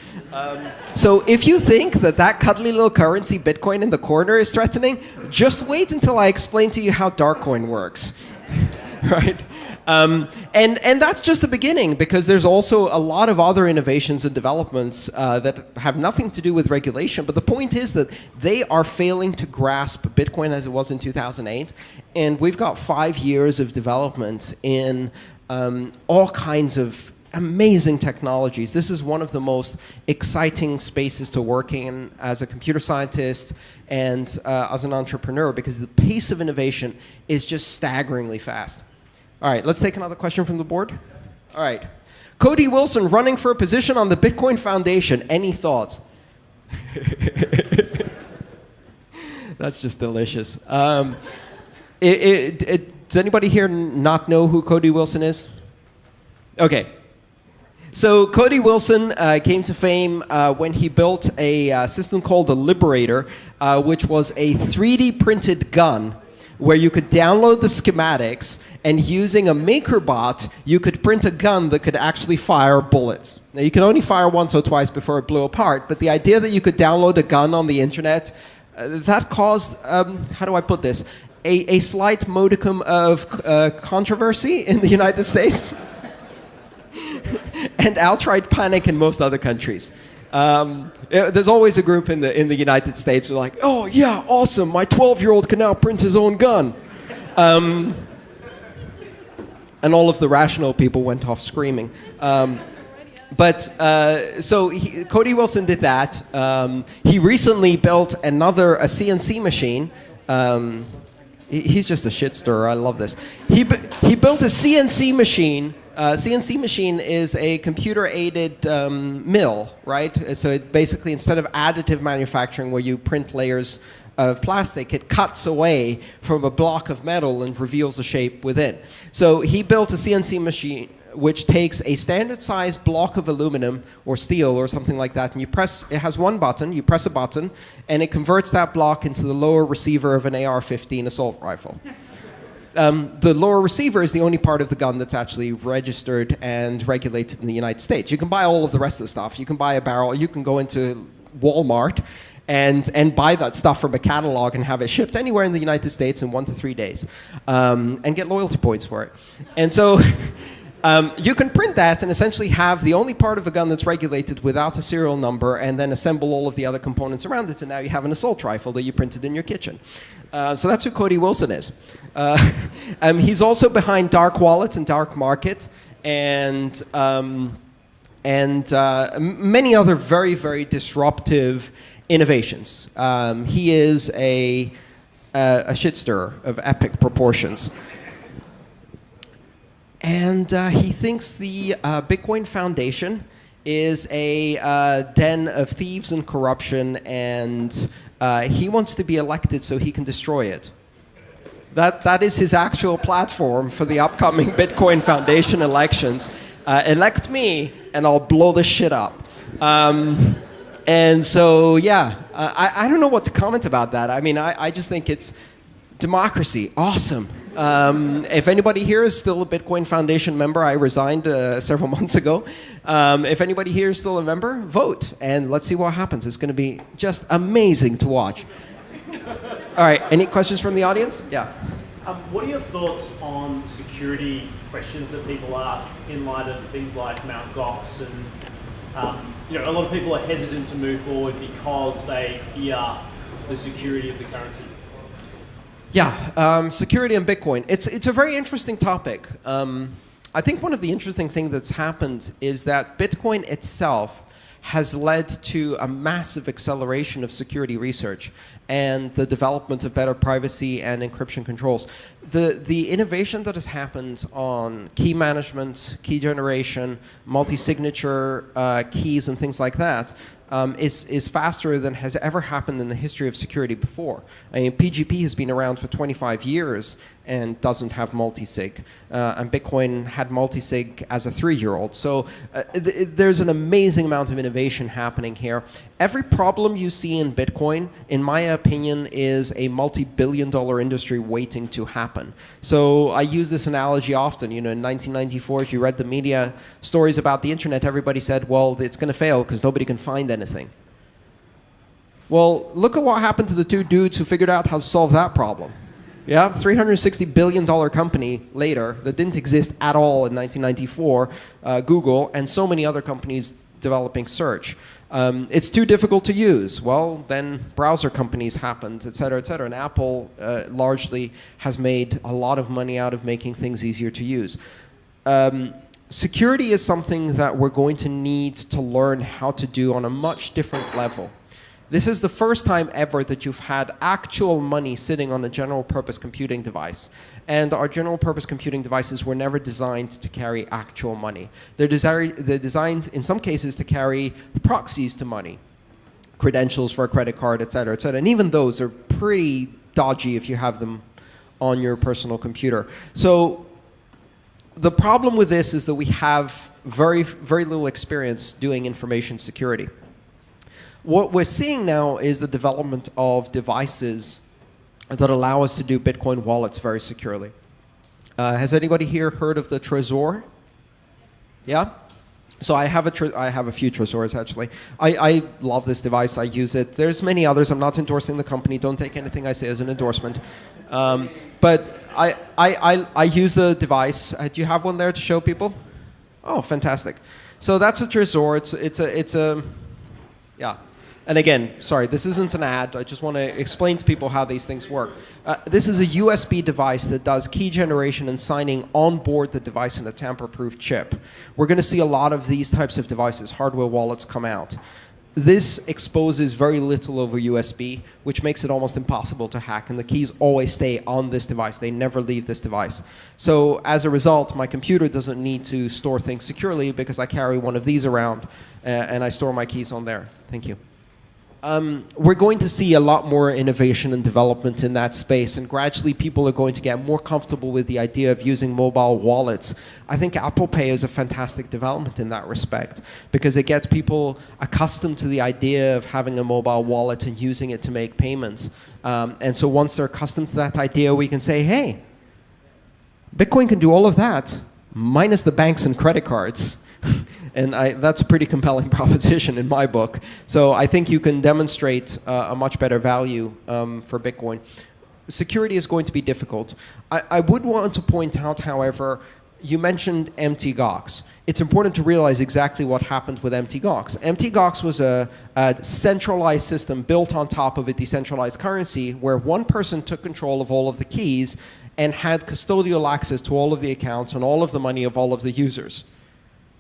So if you think that cuddly little currency, Bitcoin, in the corner is threatening, just wait until I explain to you how Darkcoin works, right? And that's just the beginning, because there's also a lot of other innovations and developments that have nothing to do with regulation. But the point is that they are failing to grasp Bitcoin as it was in 2008. And we've got 5 years of development in all kinds of amazing technologies. This is one of the most exciting spaces to work in as a computer scientist and as an entrepreneur, because the pace of innovation is just staggeringly fast. All right, let's take another question from the board. All right. Cody Wilson running for a position on the Bitcoin Foundation. Any thoughts? That's just delicious. Does anybody here not know who Cody Wilson is? Okay. So Cody Wilson came to fame when he built a system called the Liberator, which was a 3D printed gun where you could download the schematics, and using a MakerBot, you could print a gun that could actually fire bullets. Now, you can only fire once or twice before it blew apart, but the idea that you could download a gun on the internet, that caused, how do I put this? a slight modicum of controversy in the United States and outright panic in most other countries. There's always a group in the United States who are like, oh yeah, awesome, my 12-year-old can now print his own gun. And all of the rational people went off screaming. So Cody Wilson did that. He recently built a CNC machine. He's just a shit stirrer. I love this. He built a CNC machine. CNC machine is a computer-aided mill, right? So it basically, instead of additive manufacturing where you print layers of plastic, it cuts away from a block of metal and reveals the shape within. So he built a CNC machine which takes a standard size block of aluminum or steel or something like that, and it has one button, you press a button, and it converts that block into the lower receiver of an AR-15 assault rifle. The lower receiver is the only part of the gun that's actually registered and regulated in the United States. You can buy all of the rest of the stuff. You can buy a barrel, you can go into Walmart and buy that stuff from a catalog and have it shipped anywhere in the United States in 1 to 3 days, and get loyalty points for it. And so you can print that and essentially have the only part of a gun that's regulated without a serial number, and then assemble all of the other components around it, and now you have an assault rifle that you printed in your kitchen. So that's who Cody Wilson is. He's also behind Dark Wallet and Dark Market, and many other very, very disruptive innovations. He is a shit stirrer of epic proportions. And he thinks the Bitcoin Foundation is a den of thieves and corruption, and he wants to be elected so he can destroy it. That is his actual platform for the upcoming Bitcoin Foundation elections. Elect me, and I'll blow this shit up. And so, yeah, I don't know what to comment about that. I mean, I just think it's democracy, awesome. If anybody here is still a Bitcoin Foundation member, I resigned several months ago. If anybody here is still a member, vote, and let's see what happens. It's going to be just amazing to watch. All right, any questions from the audience? Yeah. What are your thoughts on security questions that people ask in light of things like Mt. Gox and a lot of people are hesitant to move forward because they fear the security of the currency? Yeah, security and Bitcoin. It's a very interesting topic. I think one of the interesting things that's happened is that Bitcoin itself has led to a massive acceleration of security research and the development of better privacy and encryption controls. The innovation that has happened on key management, key generation, multi-signature keys and things like that is faster than has ever happened in the history of security before. I mean, PGP has been around for 25 years and doesn't have multi-sig. And Bitcoin had multi-sig as a 3-year-old. So there's an amazing amount of innovation happening here. Every problem you see in Bitcoin, in my opinion, is a multi-billion-dollar industry waiting to happen. So I use this analogy often. You know, in 1994, if you read the media stories about the internet, everybody said, well, it's going to fail because nobody can find anything. Well, look at what happened to the two dudes who figured out how to solve that problem. Yeah, $360 billion company later that didn't exist at all in 1994, Google, and so many other companies developing search. It's too difficult to use. Well, then browser companies happened, et cetera, and Apple largely has made a lot of money out of making things easier to use. Security is something that we're going to need to learn how to do on a much different level. This is the first time ever that you've had actual money sitting on a general purpose computing device. And our general purpose computing devices were never designed to carry actual money. They're designed in some cases to carry proxies to money, credentials for a credit card, et cetera, et cetera. And even those are pretty dodgy if you have them on your personal computer. So the problem with this is that we have very, very little experience doing information security. What we're seeing now is the development of devices that allow us to do Bitcoin wallets very securely. Has anybody here heard of the Trezor? Yeah? So I have a few Trezors actually. I love this device. I use it. There's many others. I'm not endorsing the company. Don't take anything I say as an endorsement. But I use the device. Do you have one there to show people? Oh, fantastic. So that's a Trezor. It's a yeah. And again, sorry, this isn't an ad. I just want to explain to people how these things work. This is a USB device that does key generation and signing on board the device in a tamper-proof chip. We're going to see a lot of these types of devices, hardware wallets, come out. This exposes very little over USB, which makes it almost impossible to hack, and the keys always stay on this device. They never leave this device. So as a result, my computer doesn't need to store things securely because I carry one of these around, and I store my keys on there. Thank you. We're going to see a lot more innovation and development in that space, and gradually people are going to get more comfortable with the idea of using mobile wallets. I think Apple Pay is a fantastic development in that respect, because it gets people accustomed to the idea of having a mobile wallet and using it to make payments. And so once they're accustomed to that idea, we can say, hey, Bitcoin can do all of that, minus the banks and credit cards. And that's a pretty compelling proposition in my book. So I think you can demonstrate a much better value for Bitcoin. Security is going to be difficult. I would want to point out, however, you mentioned MTGOX. It's important to realize exactly what happened with MTGOX. MTGOX was a centralized system built on top of a decentralized currency where one person took control of all of the keys and had custodial access to all of the accounts and all of the money of all of the users.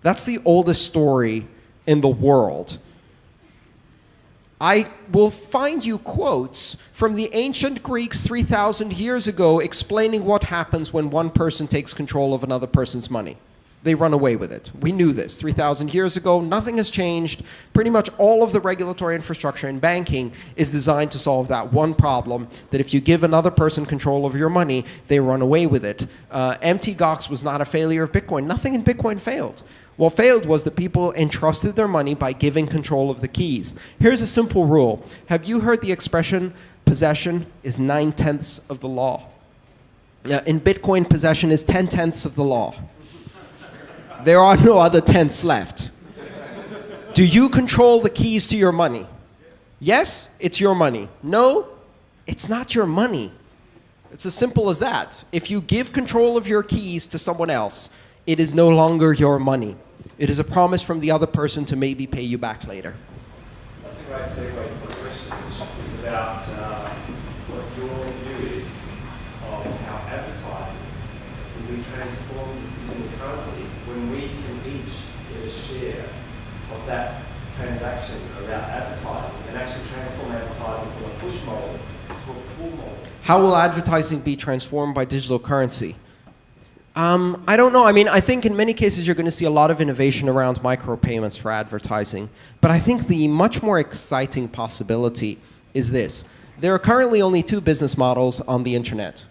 That's the oldest story in the world. I will find you quotes from the ancient Greeks 3,000 years ago explaining what happens when one person takes control of another person's money. They run away with it. We knew this 3,000 years ago. Nothing has changed. Pretty much all of the regulatory infrastructure in banking is designed to solve that one problem, that if you give another person control over your money, they run away with it. MTGOX was not a failure of Bitcoin. Nothing in Bitcoin failed. What failed was that people entrusted their money by giving control of the keys. Here's a simple rule. Have you heard the expression, possession is 9/10 of the law? In Bitcoin, possession is 10/10 of the law. There are no other tenths left. Do you control the keys to your money? Yes, it's your money. No, it's not your money. It's as simple as that. If you give control of your keys to someone else, it is no longer your money. It is a promise from the other person to maybe pay you back later. That's a great segue to the question, which is about what your view is of how advertising can be transformed into digital currency when we can each get a share of that transaction around advertising and actually transform advertising from a push model to a pull model. How will advertising be transformed by digital currency? I don't know. I mean, I think in many cases you're going to see a lot of innovation around micropayments for advertising. But I think the much more exciting possibility is this. There are currently only 2 business models on the internet.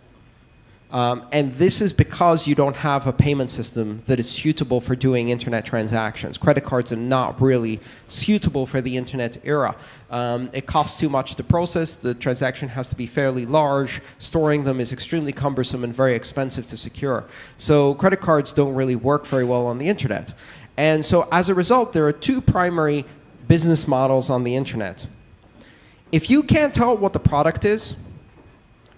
And this is because you don't have a payment system that is suitable for doing internet transactions. Credit cards are not really suitable for the internet era. It costs too much to process. The transaction has to be fairly large. Storing them is extremely cumbersome and very expensive to secure. So credit cards don't really work very well on the internet. And so as a result, there are 2 primary business models on the internet. If you can't tell what the product is,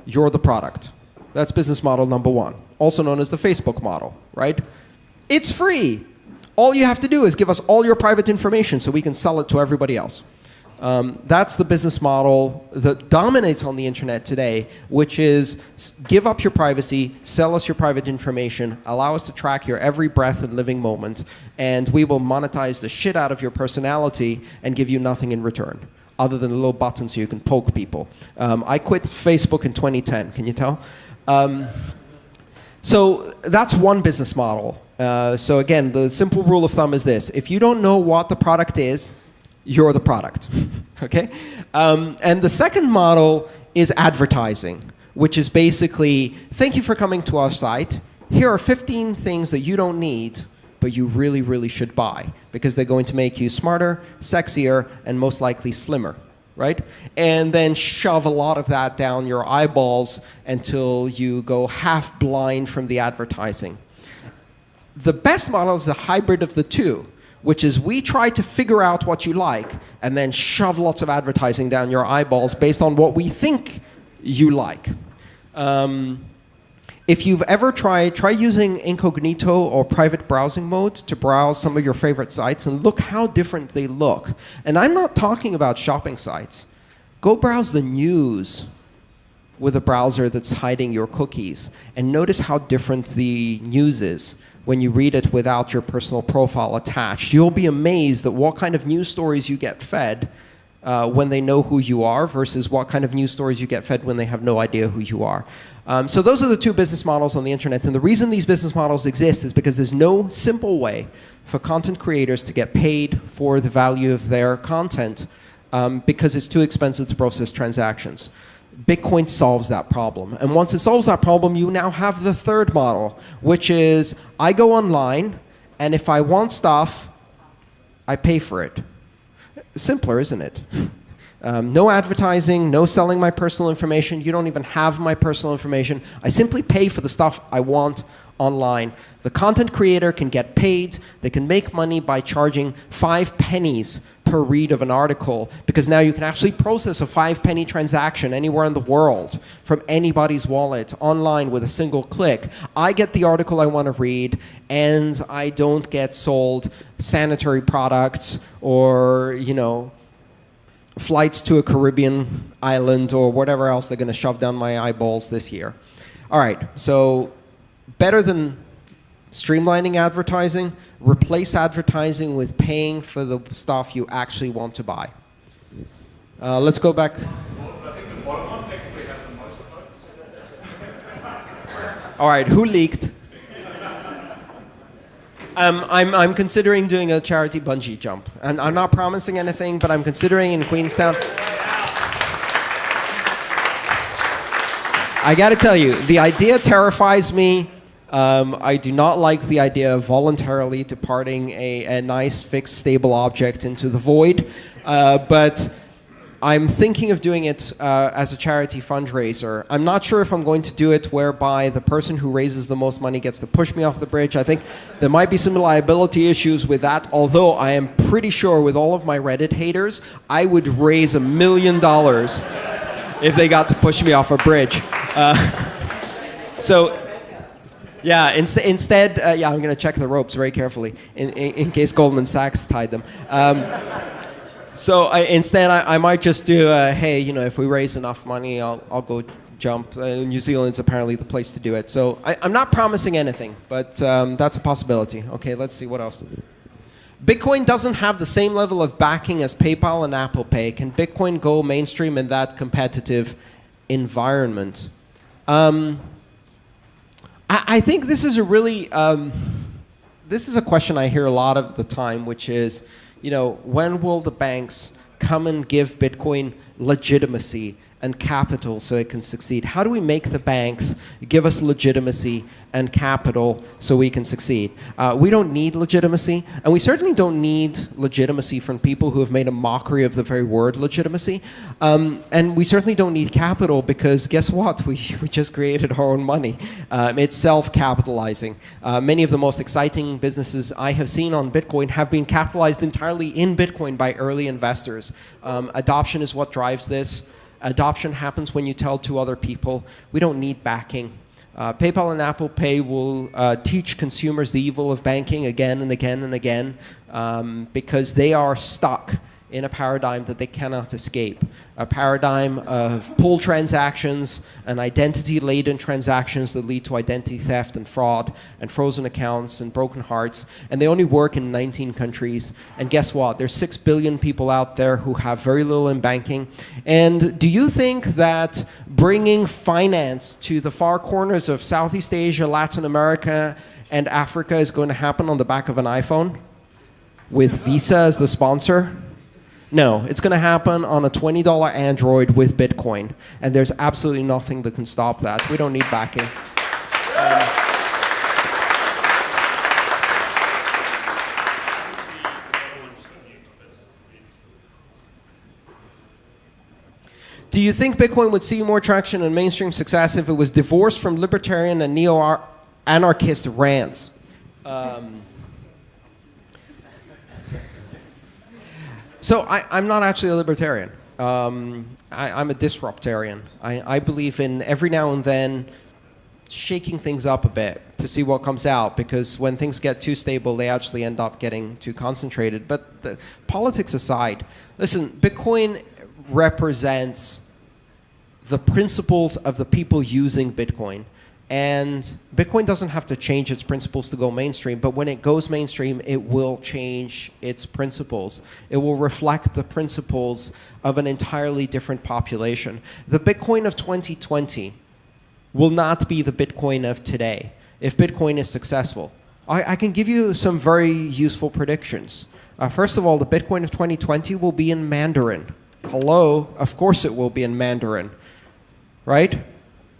you're the product. That's business model number 1, also known as the Facebook model, right? It's free. All you have to do is give us all your private information so we can sell it to everybody else. That's the business model that dominates on the internet today, which is give up your privacy, sell us your private information, allow us to track your every breath and living moment, and we will monetize the shit out of your personality and give you nothing in return, other than a little button so you can poke people. I quit Facebook in 2010, can you tell? So that's one business model. So again, the simple rule of thumb is this. If you don't know what the product is, you're the product. Okay? And the second model is advertising, which is basically, thank you for coming to our site. Here are 15 things that you don't need, but you really, really should buy, because they're going to make you smarter, sexier, and most likely slimmer. Right? And then shove a lot of that down your eyeballs until you go half blind from the advertising. The best model is a hybrid of the 2, which is we try to figure out what you like and then shove lots of advertising down your eyeballs based on what we think you like. If you've ever try using incognito or private browsing mode to browse some of your favorite sites and look how different they look. And I'm not talking about shopping sites. Go browse the news with a browser that's hiding your cookies and notice how different the news is when you read it without your personal profile attached. You'll be amazed at what kind of news stories you get fed when they know who you are versus what kind of news stories you get fed when they have no idea who you are. So those are the two business models on the internet. And the reason these business models exist is because there's no simple way for content creators to get paid for the value of their content because it's too expensive to process transactions. Bitcoin solves that problem. And once it solves that problem, you now have the third model, which is I go online, and if I want stuff, I pay for it. Simpler, isn't it? No advertising, no selling my personal information. You don't even have my personal information. I simply pay for the stuff I want online. The content creator can get paid. They can make money by charging 5 pennies per read of an article, because now you can actually process a 5-penny transaction anywhere in the world from anybody's wallet online with a single click. I get the article I want to read, and I don't get sold sanitary products or, you know, flights to a Caribbean island or whatever else they're going to shove down my eyeballs this year. All right, so better than streamlining advertising, replace advertising with paying for the stuff you actually want to buy. Let's go back. I think the bottom one technically has the most votes. All right, who leaked? I'm considering doing a charity bungee jump. And I'm not promising anything, but I'm considering in Queenstown. I got to tell you, the idea terrifies me. I do not like the idea of voluntarily departing a nice, fixed, stable object into the void. But I'm thinking of doing it as a charity fundraiser. I'm not sure if I'm going to do it whereby the person who raises the most money gets to push me off the bridge. I think there might be some liability issues with that, although I am pretty sure with all of my Reddit haters, I would raise $1 million if they got to push me off a bridge. Yeah, instead, yeah, I'm going to check the ropes very carefully in case Goldman Sachs tied them. Instead, I might just do, hey, you know, if we raise enough money, I'll go jump. New Zealand's apparently the place to do it. So I'm not promising anything, but that's a possibility. Okay, let's see what else. Bitcoin doesn't have the same level of backing as PayPal and Apple Pay. Can Bitcoin go mainstream in that competitive environment? I think this is a really, this is a question I hear a lot of the time, which is, you know, when will the banks come and give Bitcoin legitimacy and capital so it can succeed? How do we make the banks give us legitimacy and capital so we can succeed? We don't need legitimacy, and we certainly don't need legitimacy from people who have made a mockery of the very word legitimacy. And we certainly don't need capital because guess what? We just created our own money. It's self-capitalizing. Many of the most exciting businesses I have seen on Bitcoin have been capitalized entirely in Bitcoin by early investors. Adoption is what drives this. Adoption happens when you tell 2 other people. We don't need backing. PayPal and Apple Pay will teach consumers the evil of banking again and again and again because they are stuck in a paradigm that they cannot escape. A paradigm of pull transactions and identity-laden transactions that lead to identity theft and fraud and frozen accounts and broken hearts. And they only work in 19 countries. And guess what? There's 6 billion people out there who have very little in banking. And do you think that bringing finance to the far corners of Southeast Asia, Latin America, and Africa is going to happen on the back of an iPhone with Visa as the sponsor? No, it's going to happen on a $20 Android with Bitcoin. And there's absolutely nothing that can stop that. We don't need backing. Do you think Bitcoin would see more traction and mainstream success if it was divorced from libertarian and neo-anarchist rants? So I'm not actually a libertarian. I'm a disruptarian. I believe in every now and then shaking things up a bit to see what comes out, because when things get too stable, they actually end up getting too concentrated. But politics aside, listen, Bitcoin represents the principles of the people using Bitcoin. And Bitcoin doesn't have to change its principles to go mainstream, but when it goes mainstream, it will change its principles. It will reflect the principles of an entirely different population. The Bitcoin of 2020 will not be the Bitcoin of today if Bitcoin is successful. I can give you some very useful predictions. First of all, the Bitcoin of 2020 will be in Mandarin. Hello, of course it will be in Mandarin, right?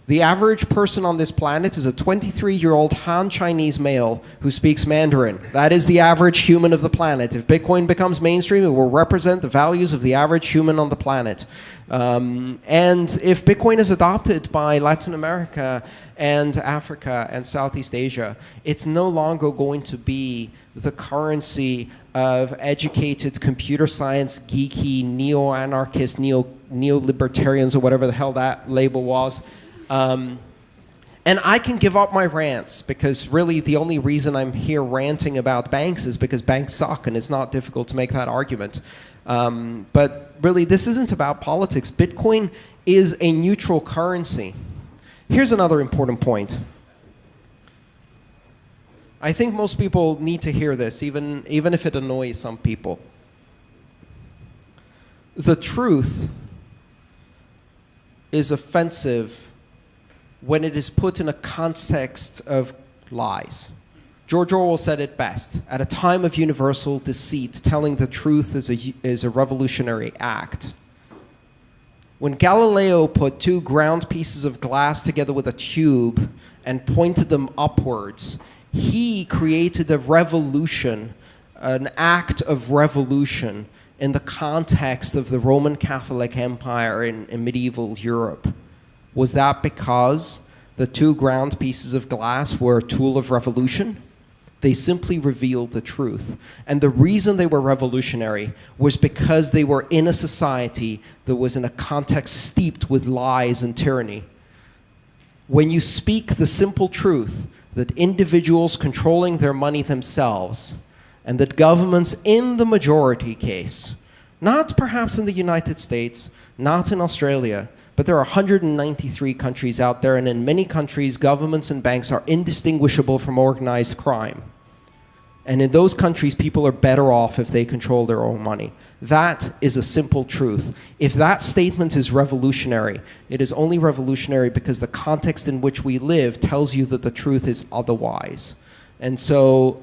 The average person on this planet is a 23-year-old Han Chinese male who speaks Mandarin. That is the average human of the planet. If Bitcoin becomes mainstream, it will represent the values of the average human on the planet. And if Bitcoin is adopted by Latin America and Africa and Southeast Asia, it's no longer going to be the currency of educated computer science, geeky, neo-anarchist, neo-libertarians, or whatever the hell that label was. And I can give up my rants, because really the only reason I'm here ranting about banks is because banks suck, and it's not difficult to make that argument. But really, this isn't about politics. Bitcoin is a neutral currency. Here's another important point. I think most people need to hear this, even if it annoys some people. The truth is offensive when it is put in a context of lies. George Orwell said it best: at a time of universal deceit, telling the truth is a revolutionary act. When Galileo put two ground pieces of glass together with a tube and pointed them upwards, he created a revolution, an act of revolution in the context of the Roman Catholic Empire in medieval Europe. Was that because the two ground pieces of glass were a tool of revolution? They simply revealed the truth. And the reason they were revolutionary was because they were in a society that was in a context steeped with lies and tyranny. When you speak the simple truth that individuals controlling their money themselves, and that governments in the majority case, not perhaps in the United States, not in Australia, but there are 193 countries out there, and in many countries, governments and banks are indistinguishable from organized crime. And in those countries, people are better off if they control their own money. That is a simple truth. If that statement is revolutionary, it is only revolutionary because the context in which we live tells you that the truth is otherwise. And so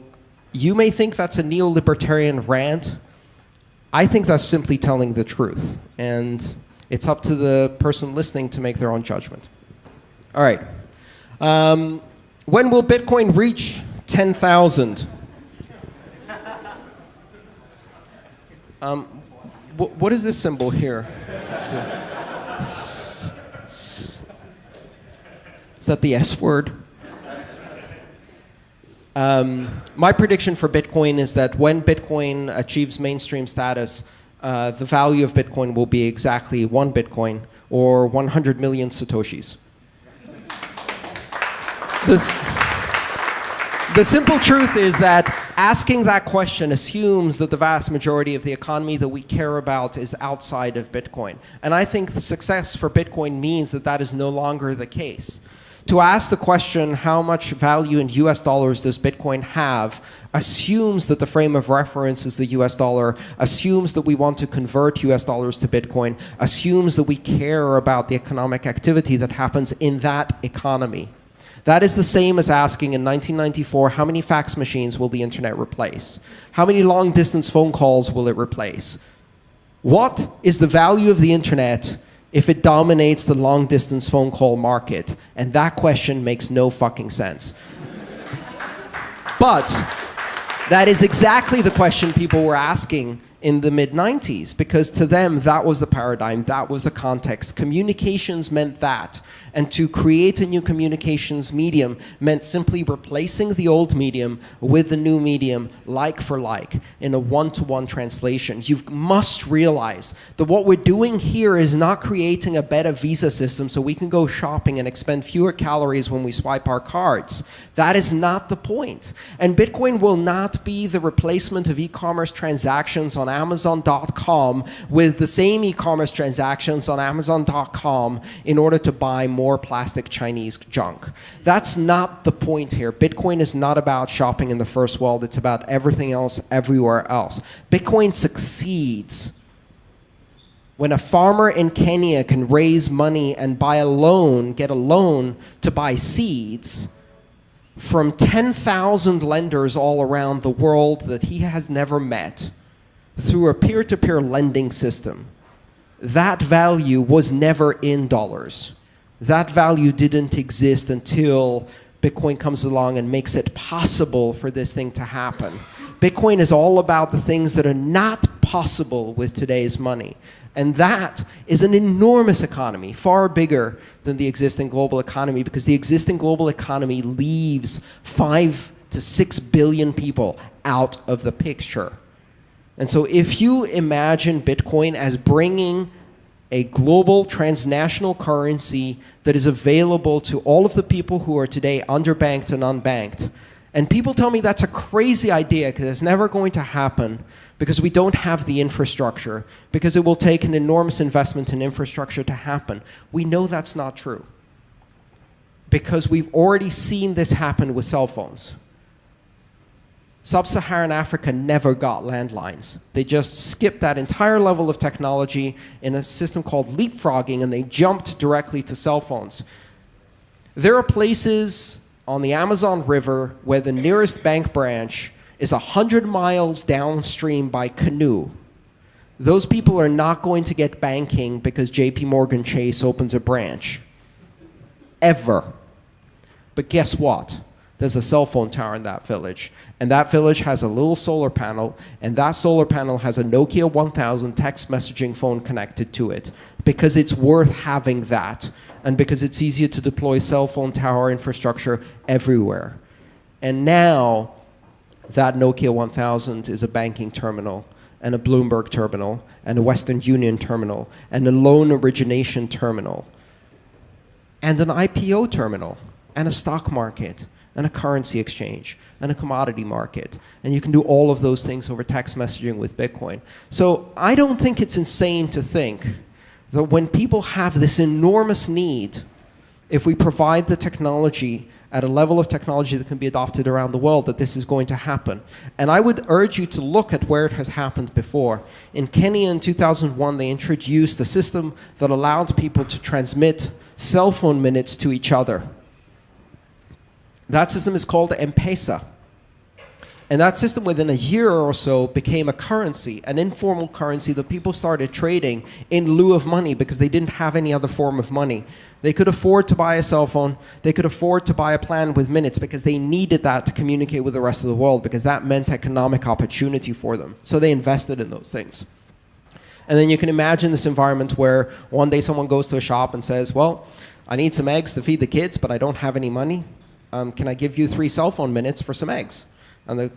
you may think that's a neo-libertarian rant. I think that's simply telling the truth. And it's up to the person listening to make their own judgment. All right. When will Bitcoin reach 10,000? What is this symbol here? Is that the S word? My prediction for Bitcoin is that when Bitcoin achieves mainstream status, the value of Bitcoin will be exactly 1 Bitcoin, or 100 million Satoshis. The simple truth is that asking that question assumes that the vast majority of the economy that we care about is outside of Bitcoin. And I think the success for Bitcoin means that that is no longer the case. To ask the question, how much value in US dollars does Bitcoin have, assumes that the frame of reference is the US dollar, assumes that we want to convert US dollars to Bitcoin, assumes that we care about the economic activity that happens in that economy. That is the same as asking in 1994, how many fax machines will the internet replace? How many long-distance phone calls will it replace? What is the value of the internet if it dominates the long-distance phone call market? And that question makes no fucking sense. But that is exactly the question people were asking in the mid-90s, because to them, that was the paradigm, that was the context. Communications meant that. And to create a new communications medium meant simply replacing the old medium with the new medium, like for like, in a one-to-one translation. You must realize that what we're doing here is not creating a better visa system so we can go shopping and expend fewer calories when we swipe our cards. That is not the point. And Bitcoin will not be the replacement of e-commerce transactions on Amazon.com with the same e-commerce transactions on Amazon.com in order to buy more plastic Chinese junk. That's not the point here. Bitcoin is not about shopping in the first world. It's about everything else everywhere else. Bitcoin succeeds when a farmer in Kenya can raise money and buy a loan, get a loan to buy seeds from 10,000 lenders all around the world that he has never met through a peer-to-peer lending system. That value was never in dollars. That value didn't exist until Bitcoin comes along and makes it possible for this thing to happen. Bitcoin is all about the things that are not possible with today's money. And that is an enormous economy, far bigger than the existing global economy, because the existing global economy leaves 5 to 6 billion people out of the picture. And so if you imagine Bitcoin as bringing a global transnational currency that is available to all of the people who are today underbanked and unbanked. And people tell me that's a crazy idea because it's never going to happen because we don't have the infrastructure, because it will take an enormous investment in infrastructure to happen. We know that's not true because we've already seen this happen with cell phones. Sub-Saharan Africa never got landlines. They just skipped that entire level of technology in a system called leapfrogging, and they jumped directly to cell phones. There are places on the Amazon River where the nearest bank branch is 100 miles downstream by canoe. Those people are not going to get banking because JP Morgan Chase opens a branch. Ever. But guess what? There's a cell phone tower in that village. And that village has a little solar panel, and that solar panel has a Nokia 1000 text messaging phone connected to it, because it's worth having that, and because it's easier to deploy cell phone tower infrastructure everywhere. And now, that Nokia 1000 is a banking terminal, and a Bloomberg terminal, and a Western Union terminal, and a loan origination terminal, and an IPO terminal, and a stock market, and a currency exchange, and a commodity market. And you can do all of those things over text messaging with Bitcoin. So I don't think it's insane to think that when people have this enormous need, if we provide the technology at a level of technology that can be adopted around the world, that this is going to happen. And I would urge you to look at where it has happened before. In Kenya in 2001, they introduced a system that allowed people to transmit cell phone minutes to each other. That system is called M-Pesa. And that system within a year or so became a currency, an informal currency that people started trading in lieu of money because they didn't have any other form of money. They could afford to buy a cell phone, they could afford to buy a plan with minutes because they needed that to communicate with the rest of the world, because that meant economic opportunity for them. So they invested in those things. And then you can imagine this environment where one day someone goes to a shop and says, well, I need some eggs to feed the kids, but I don't have any money. Can I give you 3 cell phone minutes for some eggs? And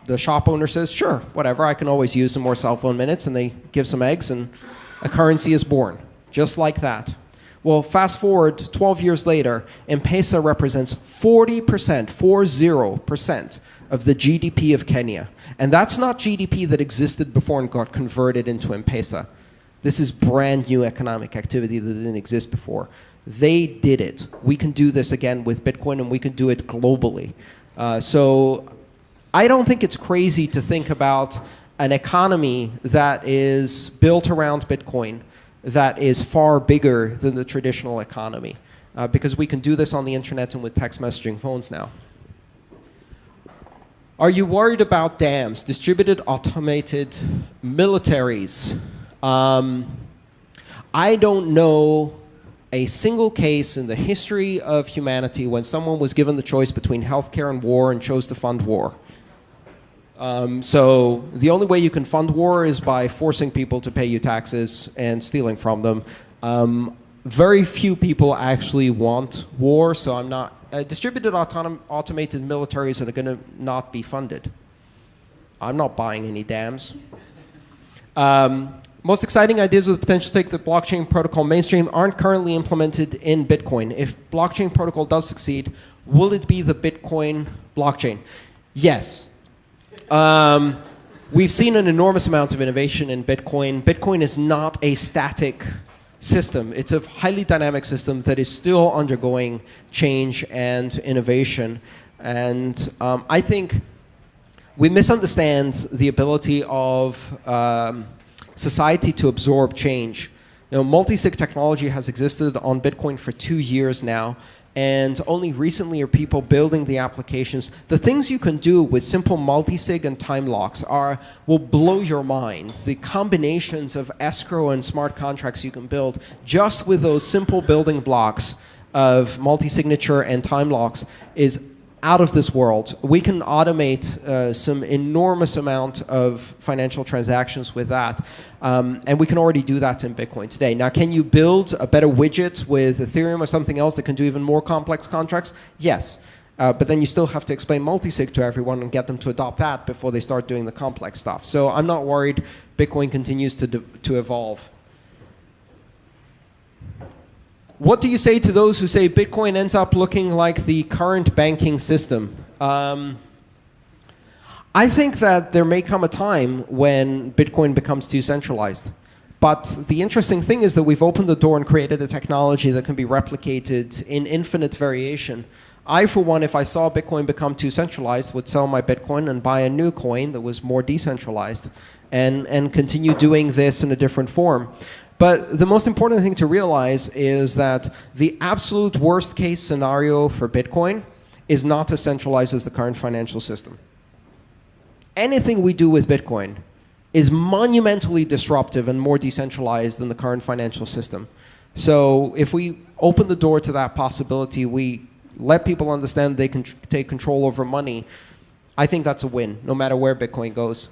the shop owner says, sure, whatever, I can always use some more cell phone minutes, and they give some eggs, and a currency is born, just like that. Well, fast forward 12 years later, M-Pesa represents 40%, 40% of the GDP of Kenya. And that's not GDP that existed before and got converted into M-Pesa. This is brand new economic activity that didn't exist before. They did it. We can do this again with Bitcoin, and we can do it globally. So I don't think it's crazy to think about an economy that is built around Bitcoin that is far bigger than the traditional economy, because we can do this on the internet and with text messaging phones now. Are you worried about dams, distributed automated militaries? I don't know a single case in the history of humanity when someone was given the choice between healthcare and war and chose to fund war. So the only way you can fund war is by forcing people to pay you taxes and stealing from them. Very few people actually want war, so I'm not... distributed automated militaries are going to not be funded. I'm not buying any dams. Most exciting ideas with potential to take the blockchain protocol mainstream aren't currently implemented in Bitcoin. If blockchain protocol does succeed, will it be the Bitcoin blockchain? Yes. We've seen an enormous amount of innovation in Bitcoin. Bitcoin is not a static system. It's a highly dynamic system that is still undergoing change and innovation. And I think we misunderstand the ability of society to absorb change. You know, multi-sig technology has existed on Bitcoin for 2 years now, and only recently are people building the applications. The things you can do with simple multi-sig and time locks will blow your mind. The combinations of escrow and smart contracts you can build just with those simple building blocks of multi-signature and time locks is out of this world. We can automate some enormous amount of financial transactions with that. And we can already do that in Bitcoin today. Now, can you build a better widget with Ethereum or something else that can do even more complex contracts? Yes. But then you still have to explain multisig to everyone and get them to adopt that before they start doing the complex stuff. So I'm not worried. Bitcoin continues to evolve. What do you say to those who say Bitcoin ends up looking like the current banking system? I think that there may come a time when Bitcoin becomes too centralized. But the interesting thing is that we've opened the door and created a technology that can be replicated in infinite variation. I, for one, if I saw Bitcoin become too centralized, would sell my Bitcoin and buy a new coin that was more decentralized and continue doing this in a different form. But the most important thing to realize is that the absolute worst case scenario for Bitcoin is not as centralized as the current financial system. Anything we do with Bitcoin is monumentally disruptive and more decentralized than the current financial system. So if we open the door to that possibility, we let people understand they can take control over money, I think that's a win, no matter where Bitcoin goes.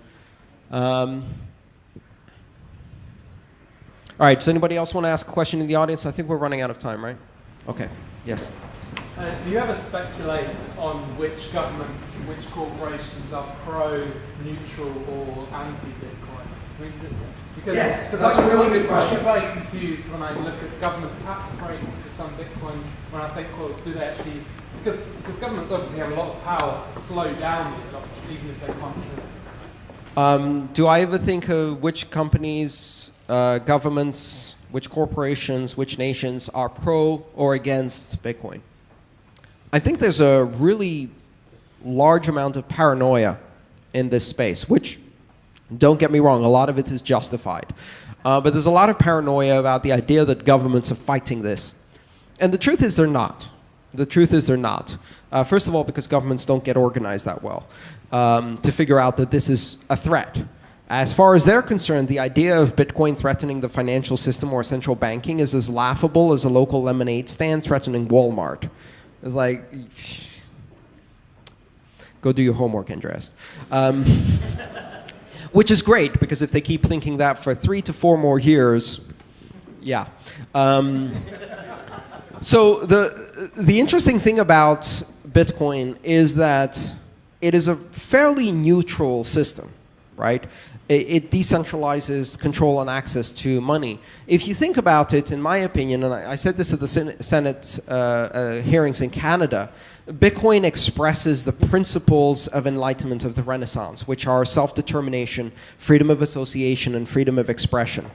All right, does anybody else want to ask a question in the audience? I think we're running out of time, right? Okay, yes. Do you ever speculate on which governments, which corporations are pro-neutral or anti-Bitcoin? I mean, Yes, that's a really good question. I'm very confused when I look at government tax rates for some Bitcoin, when I think, well, do they actually... Because governments obviously have a lot of power to slow down the adoption, even if they can't. Do I ever think of which companies... governments, which corporations, which nations are pro or against Bitcoin? I think there's a really large amount of paranoia in this space, which, don't get me wrong, a lot of it is justified. But there's a lot of paranoia about the idea that governments are fighting this. And the truth is they're not. The truth is they're not. First of all, because governments don't get organized that well to figure out that this is a threat. As far as they're concerned, the idea of Bitcoin threatening the financial system or central banking is as laughable as a local lemonade stand threatening Walmart. It's like, go do your homework, Andreas. Which is great, because if they keep thinking that for 3 to 4 more years, yeah. So the interesting thing about Bitcoin is that it is a fairly neutral system, right? It decentralizes control and access to money. If you think about it, in my opinion, and I said this at the Senate hearings in Canada, Bitcoin expresses the principles of enlightenment of the Renaissance, which are self-determination, freedom of association, and freedom of expression.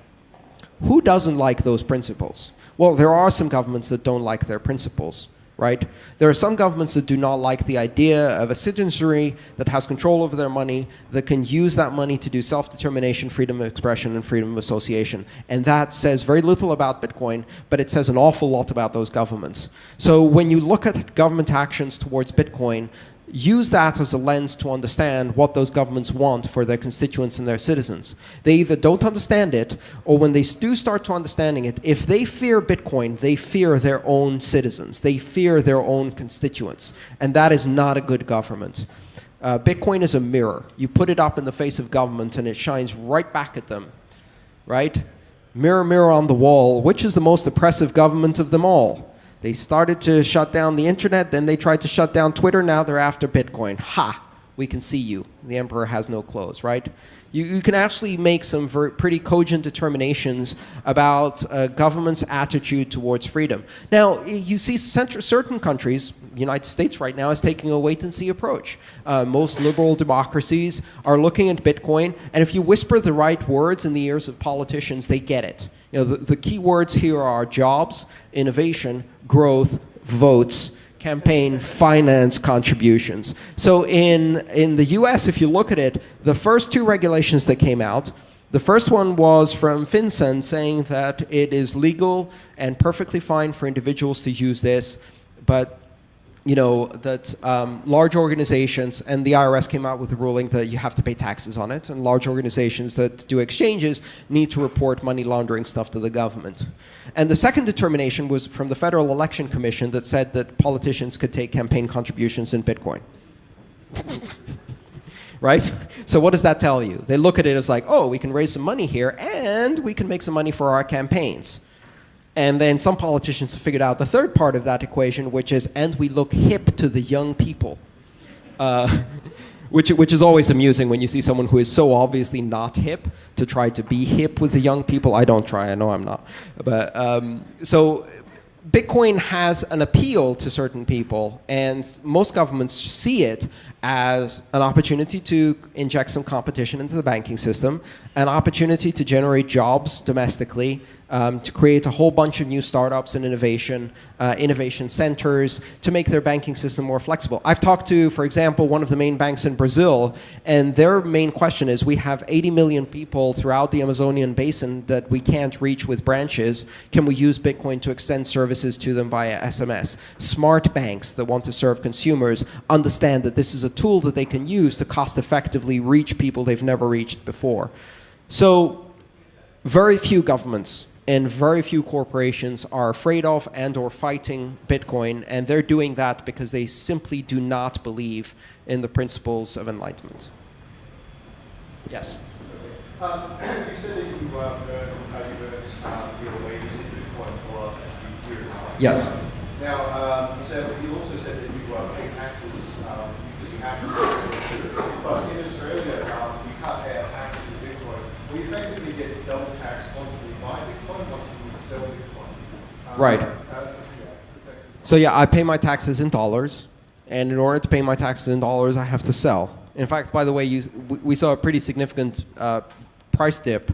Who doesn't like those principles? Well, there are some governments that don't like their principles. Right? There are some governments that do not like the idea of a citizenry that has control over their money, that can use that money to do self-determination, freedom of expression, and freedom of association. And that says very little about Bitcoin, but it says an awful lot about those governments. So when you look at government actions towards Bitcoin, use that as a lens to understand what those governments want for their constituents and their citizens. They either don't understand it, or when they do start to understanding it, if they fear Bitcoin, they fear their own citizens. They fear their own constituents. And that is not a good government. Bitcoin is a mirror. You put it up in the face of government and it shines right back at them, right? Mirror, mirror on the wall, which is the most oppressive government of them all? They started to shut down the internet, then they tried to shut down Twitter, now they're after Bitcoin. Ha! We can see you. The emperor has no clothes, right? You can actually make some pretty cogent determinations about a government's attitude towards freedom. Now, you see certain countries, the United States right now is taking a wait-and-see approach. Most liberal democracies are looking at Bitcoin, and if you whisper the right words in the ears of politicians, they get it. You know, the key words here are jobs, innovation, growth, votes, campaign finance contributions. So in the US, if you look at it, the first two regulations that came out, the first one was from FinCEN saying that it is legal and perfectly fine for individuals to use this, but you know, that large organizations, and the IRS came out with a ruling that you have to pay taxes on it, and large organizations that do exchanges need to report money laundering stuff to the government. And the second determination was from the Federal Election Commission that said that politicians could take campaign contributions in Bitcoin. Right? So what does that tell you? They look at it as like, oh, we can raise some money here, and we can make some money for our campaigns. And then some politicians figured out the third part of that equation, which is, and we look hip to the young people. Which is always amusing when you see someone who is so obviously not hip to try to be hip with the young people. I don't try, I know I'm not. But, so Bitcoin has an appeal to certain people, and most governments see it as an opportunity to inject some competition into the banking system, an opportunity to generate jobs domestically, to create a whole bunch of new startups and innovation centers, to make their banking system more flexible. I've talked to, for example, one of the main banks in Brazil, and their main question is, we have 80 million people throughout the Amazonian basin that we can't reach with branches. Can we use Bitcoin to extend services to them via SMS? Smart banks that want to serve consumers understand that this is a tool that they can use to cost effectively reach people they've never reached before. So very few governments and very few corporations are afraid of and or fighting Bitcoin, and they're doing that because they simply do not believe in the principles of enlightenment. Yes? You said that you earned your wages in Bitcoin for the last few years. Yes. Now, you also said that you pay taxes because you have to. But in Australia, you can't pay taxes in Bitcoin. We effectively get double tax once we buy Bitcoin, once we sell Bitcoin. Right. So yeah, I pay my taxes in dollars, and in order to pay my taxes in dollars, I have to sell. In fact, by the way, we saw a pretty significant price dip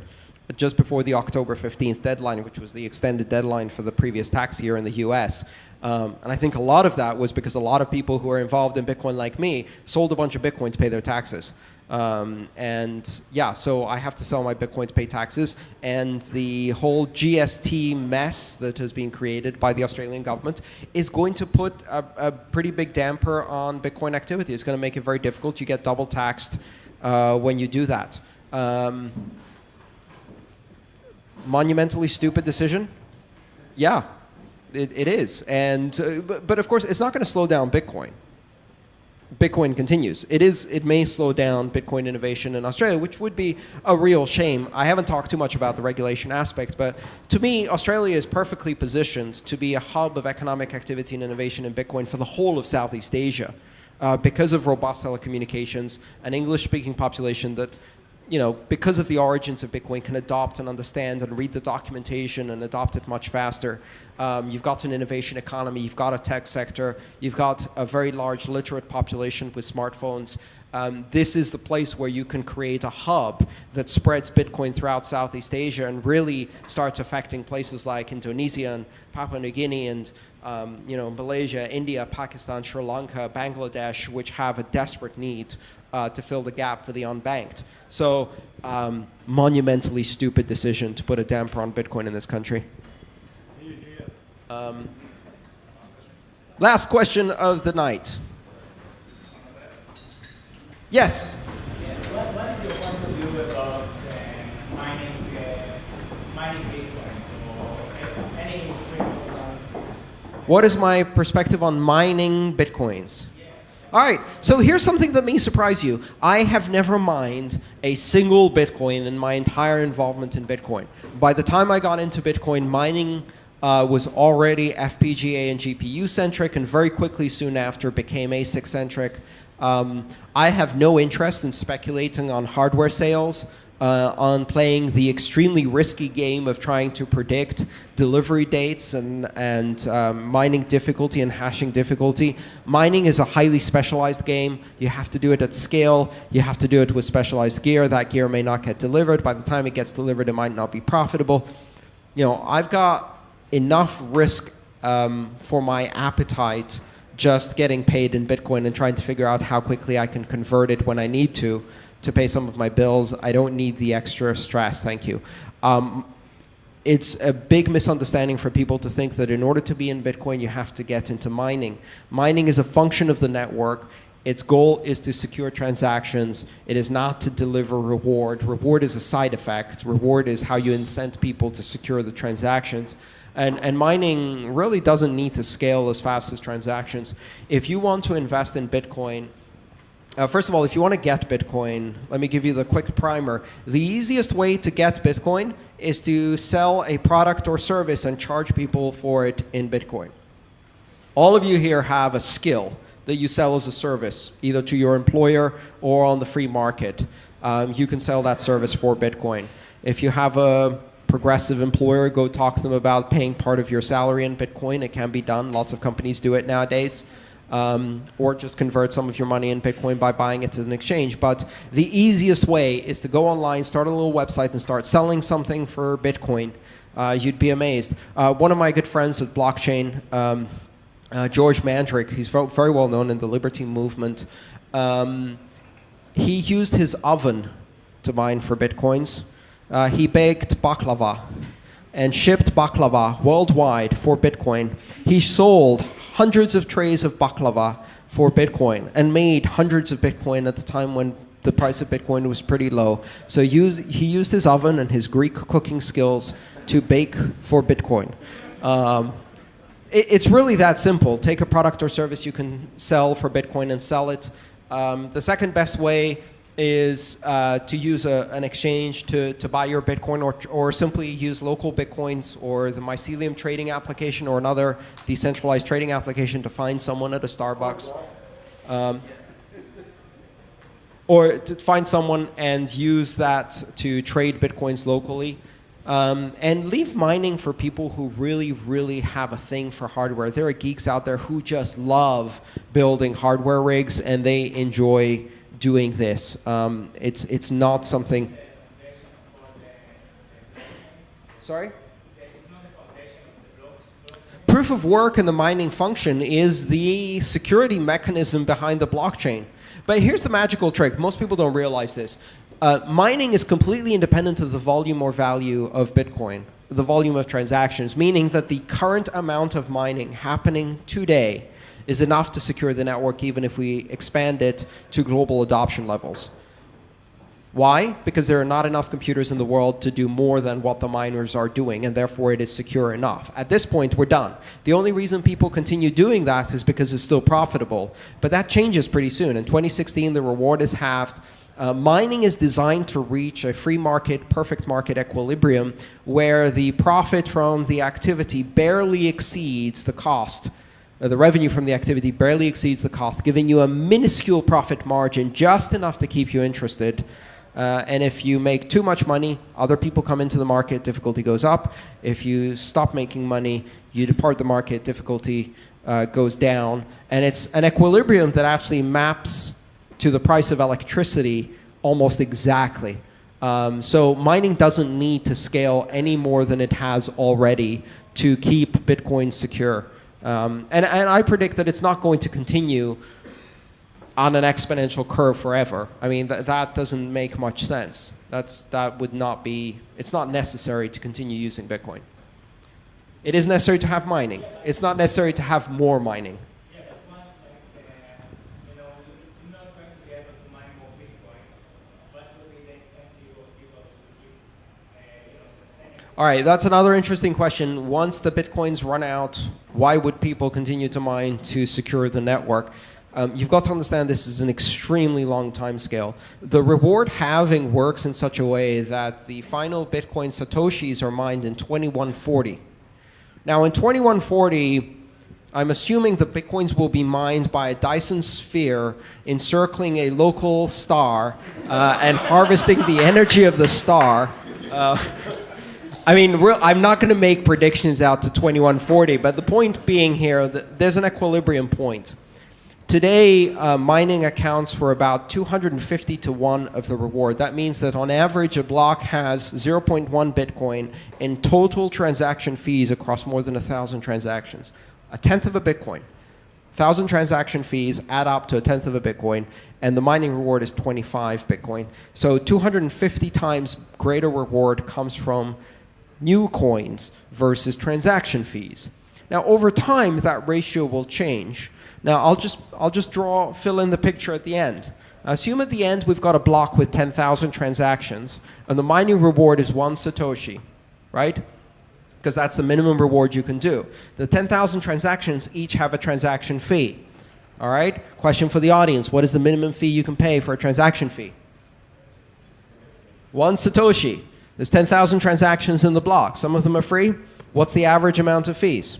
just before the October 15th deadline, which was the extended deadline for the previous tax year in the US. And I think a lot of that was because a lot of people who are involved in Bitcoin like me sold a bunch of Bitcoin to pay their taxes. And yeah, so I have to sell my Bitcoin to pay taxes, and the whole GST mess that has been created by the Australian government is going to put a pretty big damper on Bitcoin activity. It's going to make it very difficult. You get double taxed when you do that. Monumentally stupid decision? Yeah, it is. And, but of course, it's not going to slow down Bitcoin. Bitcoin continues. It may slow down Bitcoin innovation in Australia, which would be a real shame. I haven't talked too much about the regulation aspect, but to me, Australia is perfectly positioned to be a hub of economic activity and innovation in Bitcoin for the whole of Southeast Asia, because of robust telecommunications, an English-speaking population that, you know, because of the origins of Bitcoin, can adopt and understand and read the documentation and adopt it much faster. You've got an innovation economy, you've got a tech sector, you've got a very large literate population with smartphones. This is the place where you can create a hub that spreads Bitcoin throughout Southeast Asia and really starts affecting places like Indonesia and Papua New Guinea and you know, Malaysia, India, Pakistan, Sri Lanka, Bangladesh, which have a desperate need to fill the gap for the unbanked. So, monumentally stupid decision to put a damper on Bitcoin in this country. Last question of the night. Yes? What is your point of view about mining Bitcoin or any cryptocurrency? What is my perspective on mining Bitcoins? All right, so here's something that may surprise you. I have never mined a single Bitcoin in my entire involvement in Bitcoin. By the time I got into Bitcoin, mining was already FPGA and GPU centric, and very quickly soon after became ASIC centric. I have no interest in speculating on hardware sales, on playing the extremely risky game of trying to predict delivery dates and mining difficulty and hashing difficulty. Mining is a highly specialized game. You have to do it at scale. You have to do it with specialized gear. That gear may not get delivered. By the time it gets delivered, it might not be profitable. You know, I've got enough risk for my appetite just getting paid in Bitcoin and trying to figure out how quickly I can convert it when I need to pay some of my bills. I don't need the extra stress, thank you. It's a big misunderstanding for people to think that in order to be in Bitcoin, you have to get into mining. Mining is a function of the network. Its goal is to secure transactions. It is not to deliver reward. Reward is a side effect. Reward is how you incent people to secure the transactions. And mining really doesn't need to scale as fast as transactions. If you want to invest in Bitcoin, first of all, if you want to get Bitcoin, let me give you the quick primer. The easiest way to get Bitcoin is to sell a product or service and charge people for it in Bitcoin. All of you here have a skill that you sell as a service, either to your employer or on the free market. You can sell that service for Bitcoin. If you have a progressive employer, go talk to them about paying part of your salary in Bitcoin. It can be done. Lots of companies do it nowadays. Or just convert some of your money in Bitcoin by buying it to an exchange. But the easiest way is to go online, start a little website, and start selling something for Bitcoin. You'd be amazed. One of my good friends at blockchain, George Mandrick, he's very well known in the Liberty movement. He used his oven to mine for Bitcoins. He baked baklava and shipped baklava worldwide for Bitcoin. He sold hundreds of trays of baklava for Bitcoin and made hundreds of Bitcoin at the time when the price of Bitcoin was pretty low. So he used his oven and his Greek cooking skills to bake for Bitcoin. It's really that simple. Take a product or service you can sell for Bitcoin and sell it. The second best way is to use an exchange to buy your Bitcoin, or simply use local Bitcoins or the Mycelium trading application or another decentralized trading application to find someone at a Starbucks. Or to find someone and use that to trade Bitcoins locally. And leave mining for people who really, really have a thing for hardware. There are geeks out there who just love building hardware rigs and they enjoy doing this. It's not something. Sorry? Proof of work in the mining function is the security mechanism behind the blockchain. But here's the magical trick. Most people don't realize this. Mining is completely independent of the volume or value of Bitcoin, the volume of transactions, meaning that the current amount of mining happening today is enough to secure the network even if we expand it to global adoption levels. Why? Because there are not enough computers in the world to do more than what the miners are doing, and therefore it is secure enough. At this point, we're done. The only reason people continue doing that is because it's still profitable. But that changes pretty soon. In 2016, the reward is halved. Mining is designed to reach a free market, perfect market equilibrium where the profit from the activity barely exceeds the cost. The revenue from the activity barely exceeds the cost, giving you a minuscule profit margin, just enough to keep you interested. And if you make too much money, other people come into the market, difficulty goes up. If you stop making money, you depart the market, difficulty goes down. And it's an equilibrium that actually maps to the price of electricity almost exactly. So mining doesn't need to scale any more than it has already to keep Bitcoin secure. And I predict that it's not going to continue on an exponential curve forever. I mean, that doesn't make much sense. That would not be, it's not necessary to continue using Bitcoin. It is necessary to have mining. It's not necessary to have more mining. Yeah, but once, like, you're not going to be able to mine more Bitcoin, what would be the incentive of people to keep, sustaining? All right, that's another interesting question. Once the Bitcoins run out, why would people continue to mine to secure the network? You've got to understand this is an extremely long time scale. The reward halving works in such a way that the final Bitcoin Satoshis are mined in 2140. Now in 2140, I'm assuming the Bitcoins will be mined by a Dyson sphere encircling a local star and harvesting the energy of the star. I mean, I'm not going to make predictions out to 2140, but the point being here that there's an equilibrium point. Today, mining accounts for about 250 to 1 of the reward. That means that on average, a block has 0.1 Bitcoin in total transaction fees across more than 1,000 transactions. A tenth of a Bitcoin. 1,000 transaction fees add up to a tenth of a Bitcoin, and the mining reward is 25 Bitcoin. So 250 times greater reward comes from new coins versus transaction fees. Now, over time, that ratio will change. Now, I'll just fill in the picture at the end. Assume at the end we've got a block with 10,000 transactions, and the mining reward is 1 Satoshi, right? Because that's the minimum reward you can do. The 10,000 transactions each have a transaction fee. All right? Question for the audience: what is the minimum fee you can pay for a transaction fee? 1 Satoshi. There's 10,000 transactions in the block. Some of them are free. What's the average amount of fees?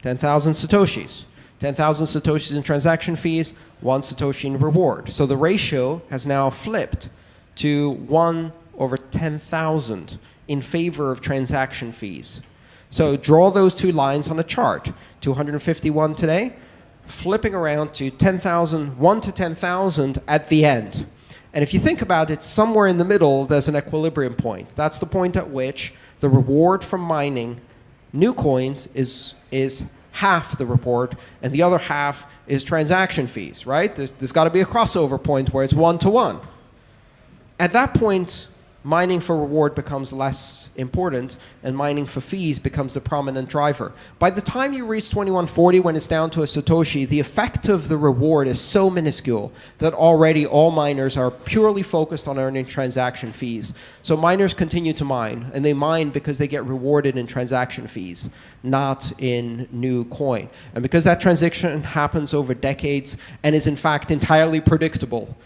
10,000 Satoshis. 10,000 Satoshis in transaction fees, 1 Satoshi in reward. So the ratio has now flipped to 1 over 10,000 in favor of transaction fees. So draw those two lines on a chart. 251 today, flipping around to 10,000, 1 to 10,000 at the end. And if you think about it, somewhere in the middle, there's an equilibrium point. That's the point at which the reward from mining new coins is half the reward, and the other half is transaction fees, right? There's got to be a crossover point where it's 1 to 1. At that point, mining for reward becomes less important, and mining for fees becomes the prominent driver. By the time you reach 2140, when it's down to a Satoshi, the effect of the reward is so minuscule that already all miners are purely focused on earning transaction fees. So miners continue to mine, and they mine because they get rewarded in transaction fees, not in new coin. And because that transition happens over decades and is in fact entirely predictable,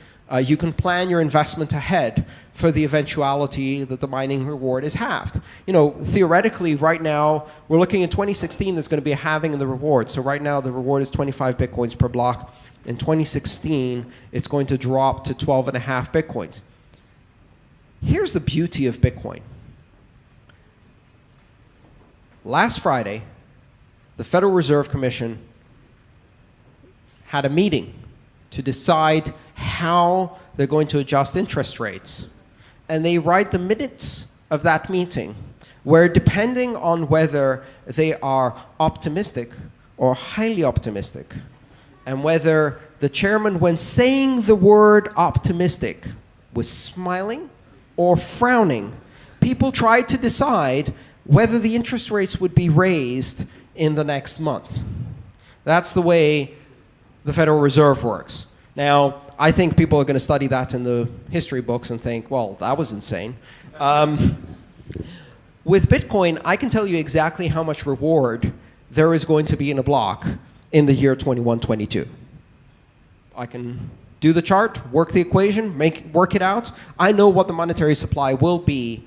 you can plan your investment ahead for the eventuality that the mining reward is halved. You know, theoretically, right now, we're looking at 2016, there's going to be a halving in the reward. So right now, the reward is 25 Bitcoins per block. In 2016, it's going to drop to 12.5 Bitcoins. Here's the beauty of Bitcoin. Last Friday, the Federal Reserve Commission had a meeting to decide how they're going to adjust interest rates. And they write the minutes of that meeting, where depending on whether they are optimistic or highly optimistic, and whether the chairman, when saying the word optimistic, was smiling or frowning, people tried to decide whether the interest rates would be raised in the next month. That's the way the Federal Reserve works. Now, I think people are going to study that in the history books and think, well, that was insane. With Bitcoin, I can tell you exactly how much reward there is going to be in a block in the year 2122. I can do the chart, work the equation, work it out. I know what the monetary supply will be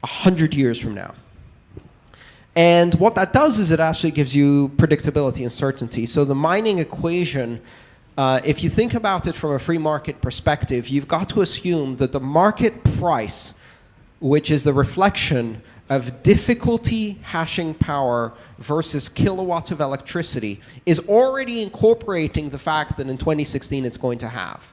100 years from now. And what that does is it actually gives you predictability and certainty. So the mining equation, if you think about it from a free market perspective, you've got to assume that the market price, which is the reflection of difficulty hashing power versus kilowatts of electricity, is already incorporating the fact that in 2016 it's going to halve.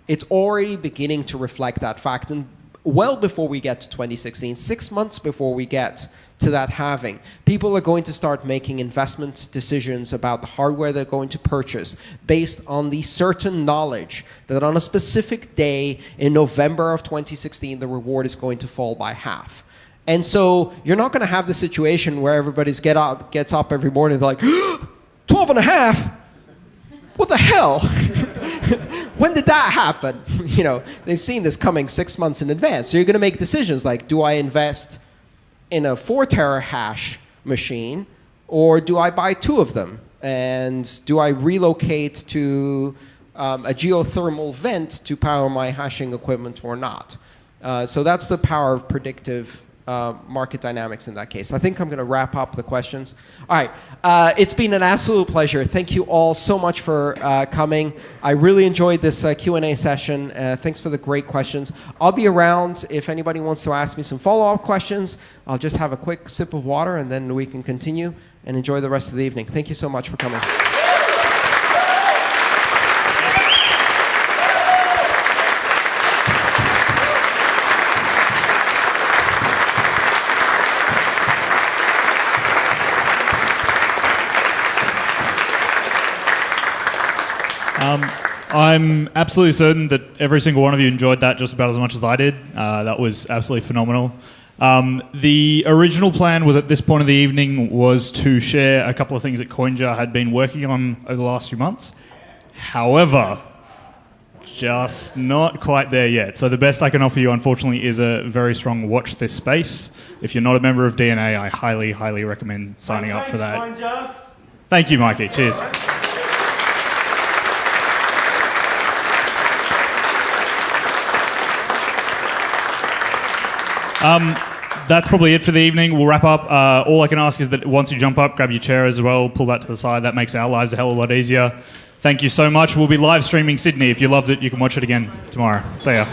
It's already beginning to reflect that fact. And well before we get to 2016, 6 months before we get to that halving, people are going to start making investment decisions about the hardware they're going to purchase based on the certain knowledge that on a specific day in November of 2016, the reward is going to fall by half. And so you're not going to have the situation where everybody gets up every morning and they're like, 12 and a half? What the hell? When did that happen? You know, they've seen this coming 6 months in advance. So you're going to make decisions like, do I invest in a 4 terahash machine, or do I buy 2 of them? And do I relocate to a geothermal vent to power my hashing equipment or not? So that's the power of predictive market dynamics in that case. I think I'm going to wrap up the questions. All right. It's been an absolute pleasure. Thank you all so much for coming. I really enjoyed this Q&A session. Thanks for the great questions. I'll be around if anybody wants to ask me some follow-up questions. I'll just have a quick sip of water, and then we can continue and enjoy the rest of the evening. Thank you so much for coming. I'm absolutely certain that every single one of you enjoyed that just about as much as I did. That was absolutely phenomenal. The original plan was at this point of the evening was to share a couple of things that CoinJar had been working on over the last few months. However, just not quite there yet. So the best I can offer you, unfortunately, is a very strong watch this space. If you're not a member of DNA, I highly, highly recommend signing up for that. CoinJar. Thank you, Mikey. Cheers. That's probably it for the evening. We'll wrap up. All I can ask is that once you jump up, grab your chair as well, pull that to the side. That makes our lives a hell of a lot easier. Thank you so much. We'll be live streaming Sydney. If you loved it, you can watch it again tomorrow. See ya.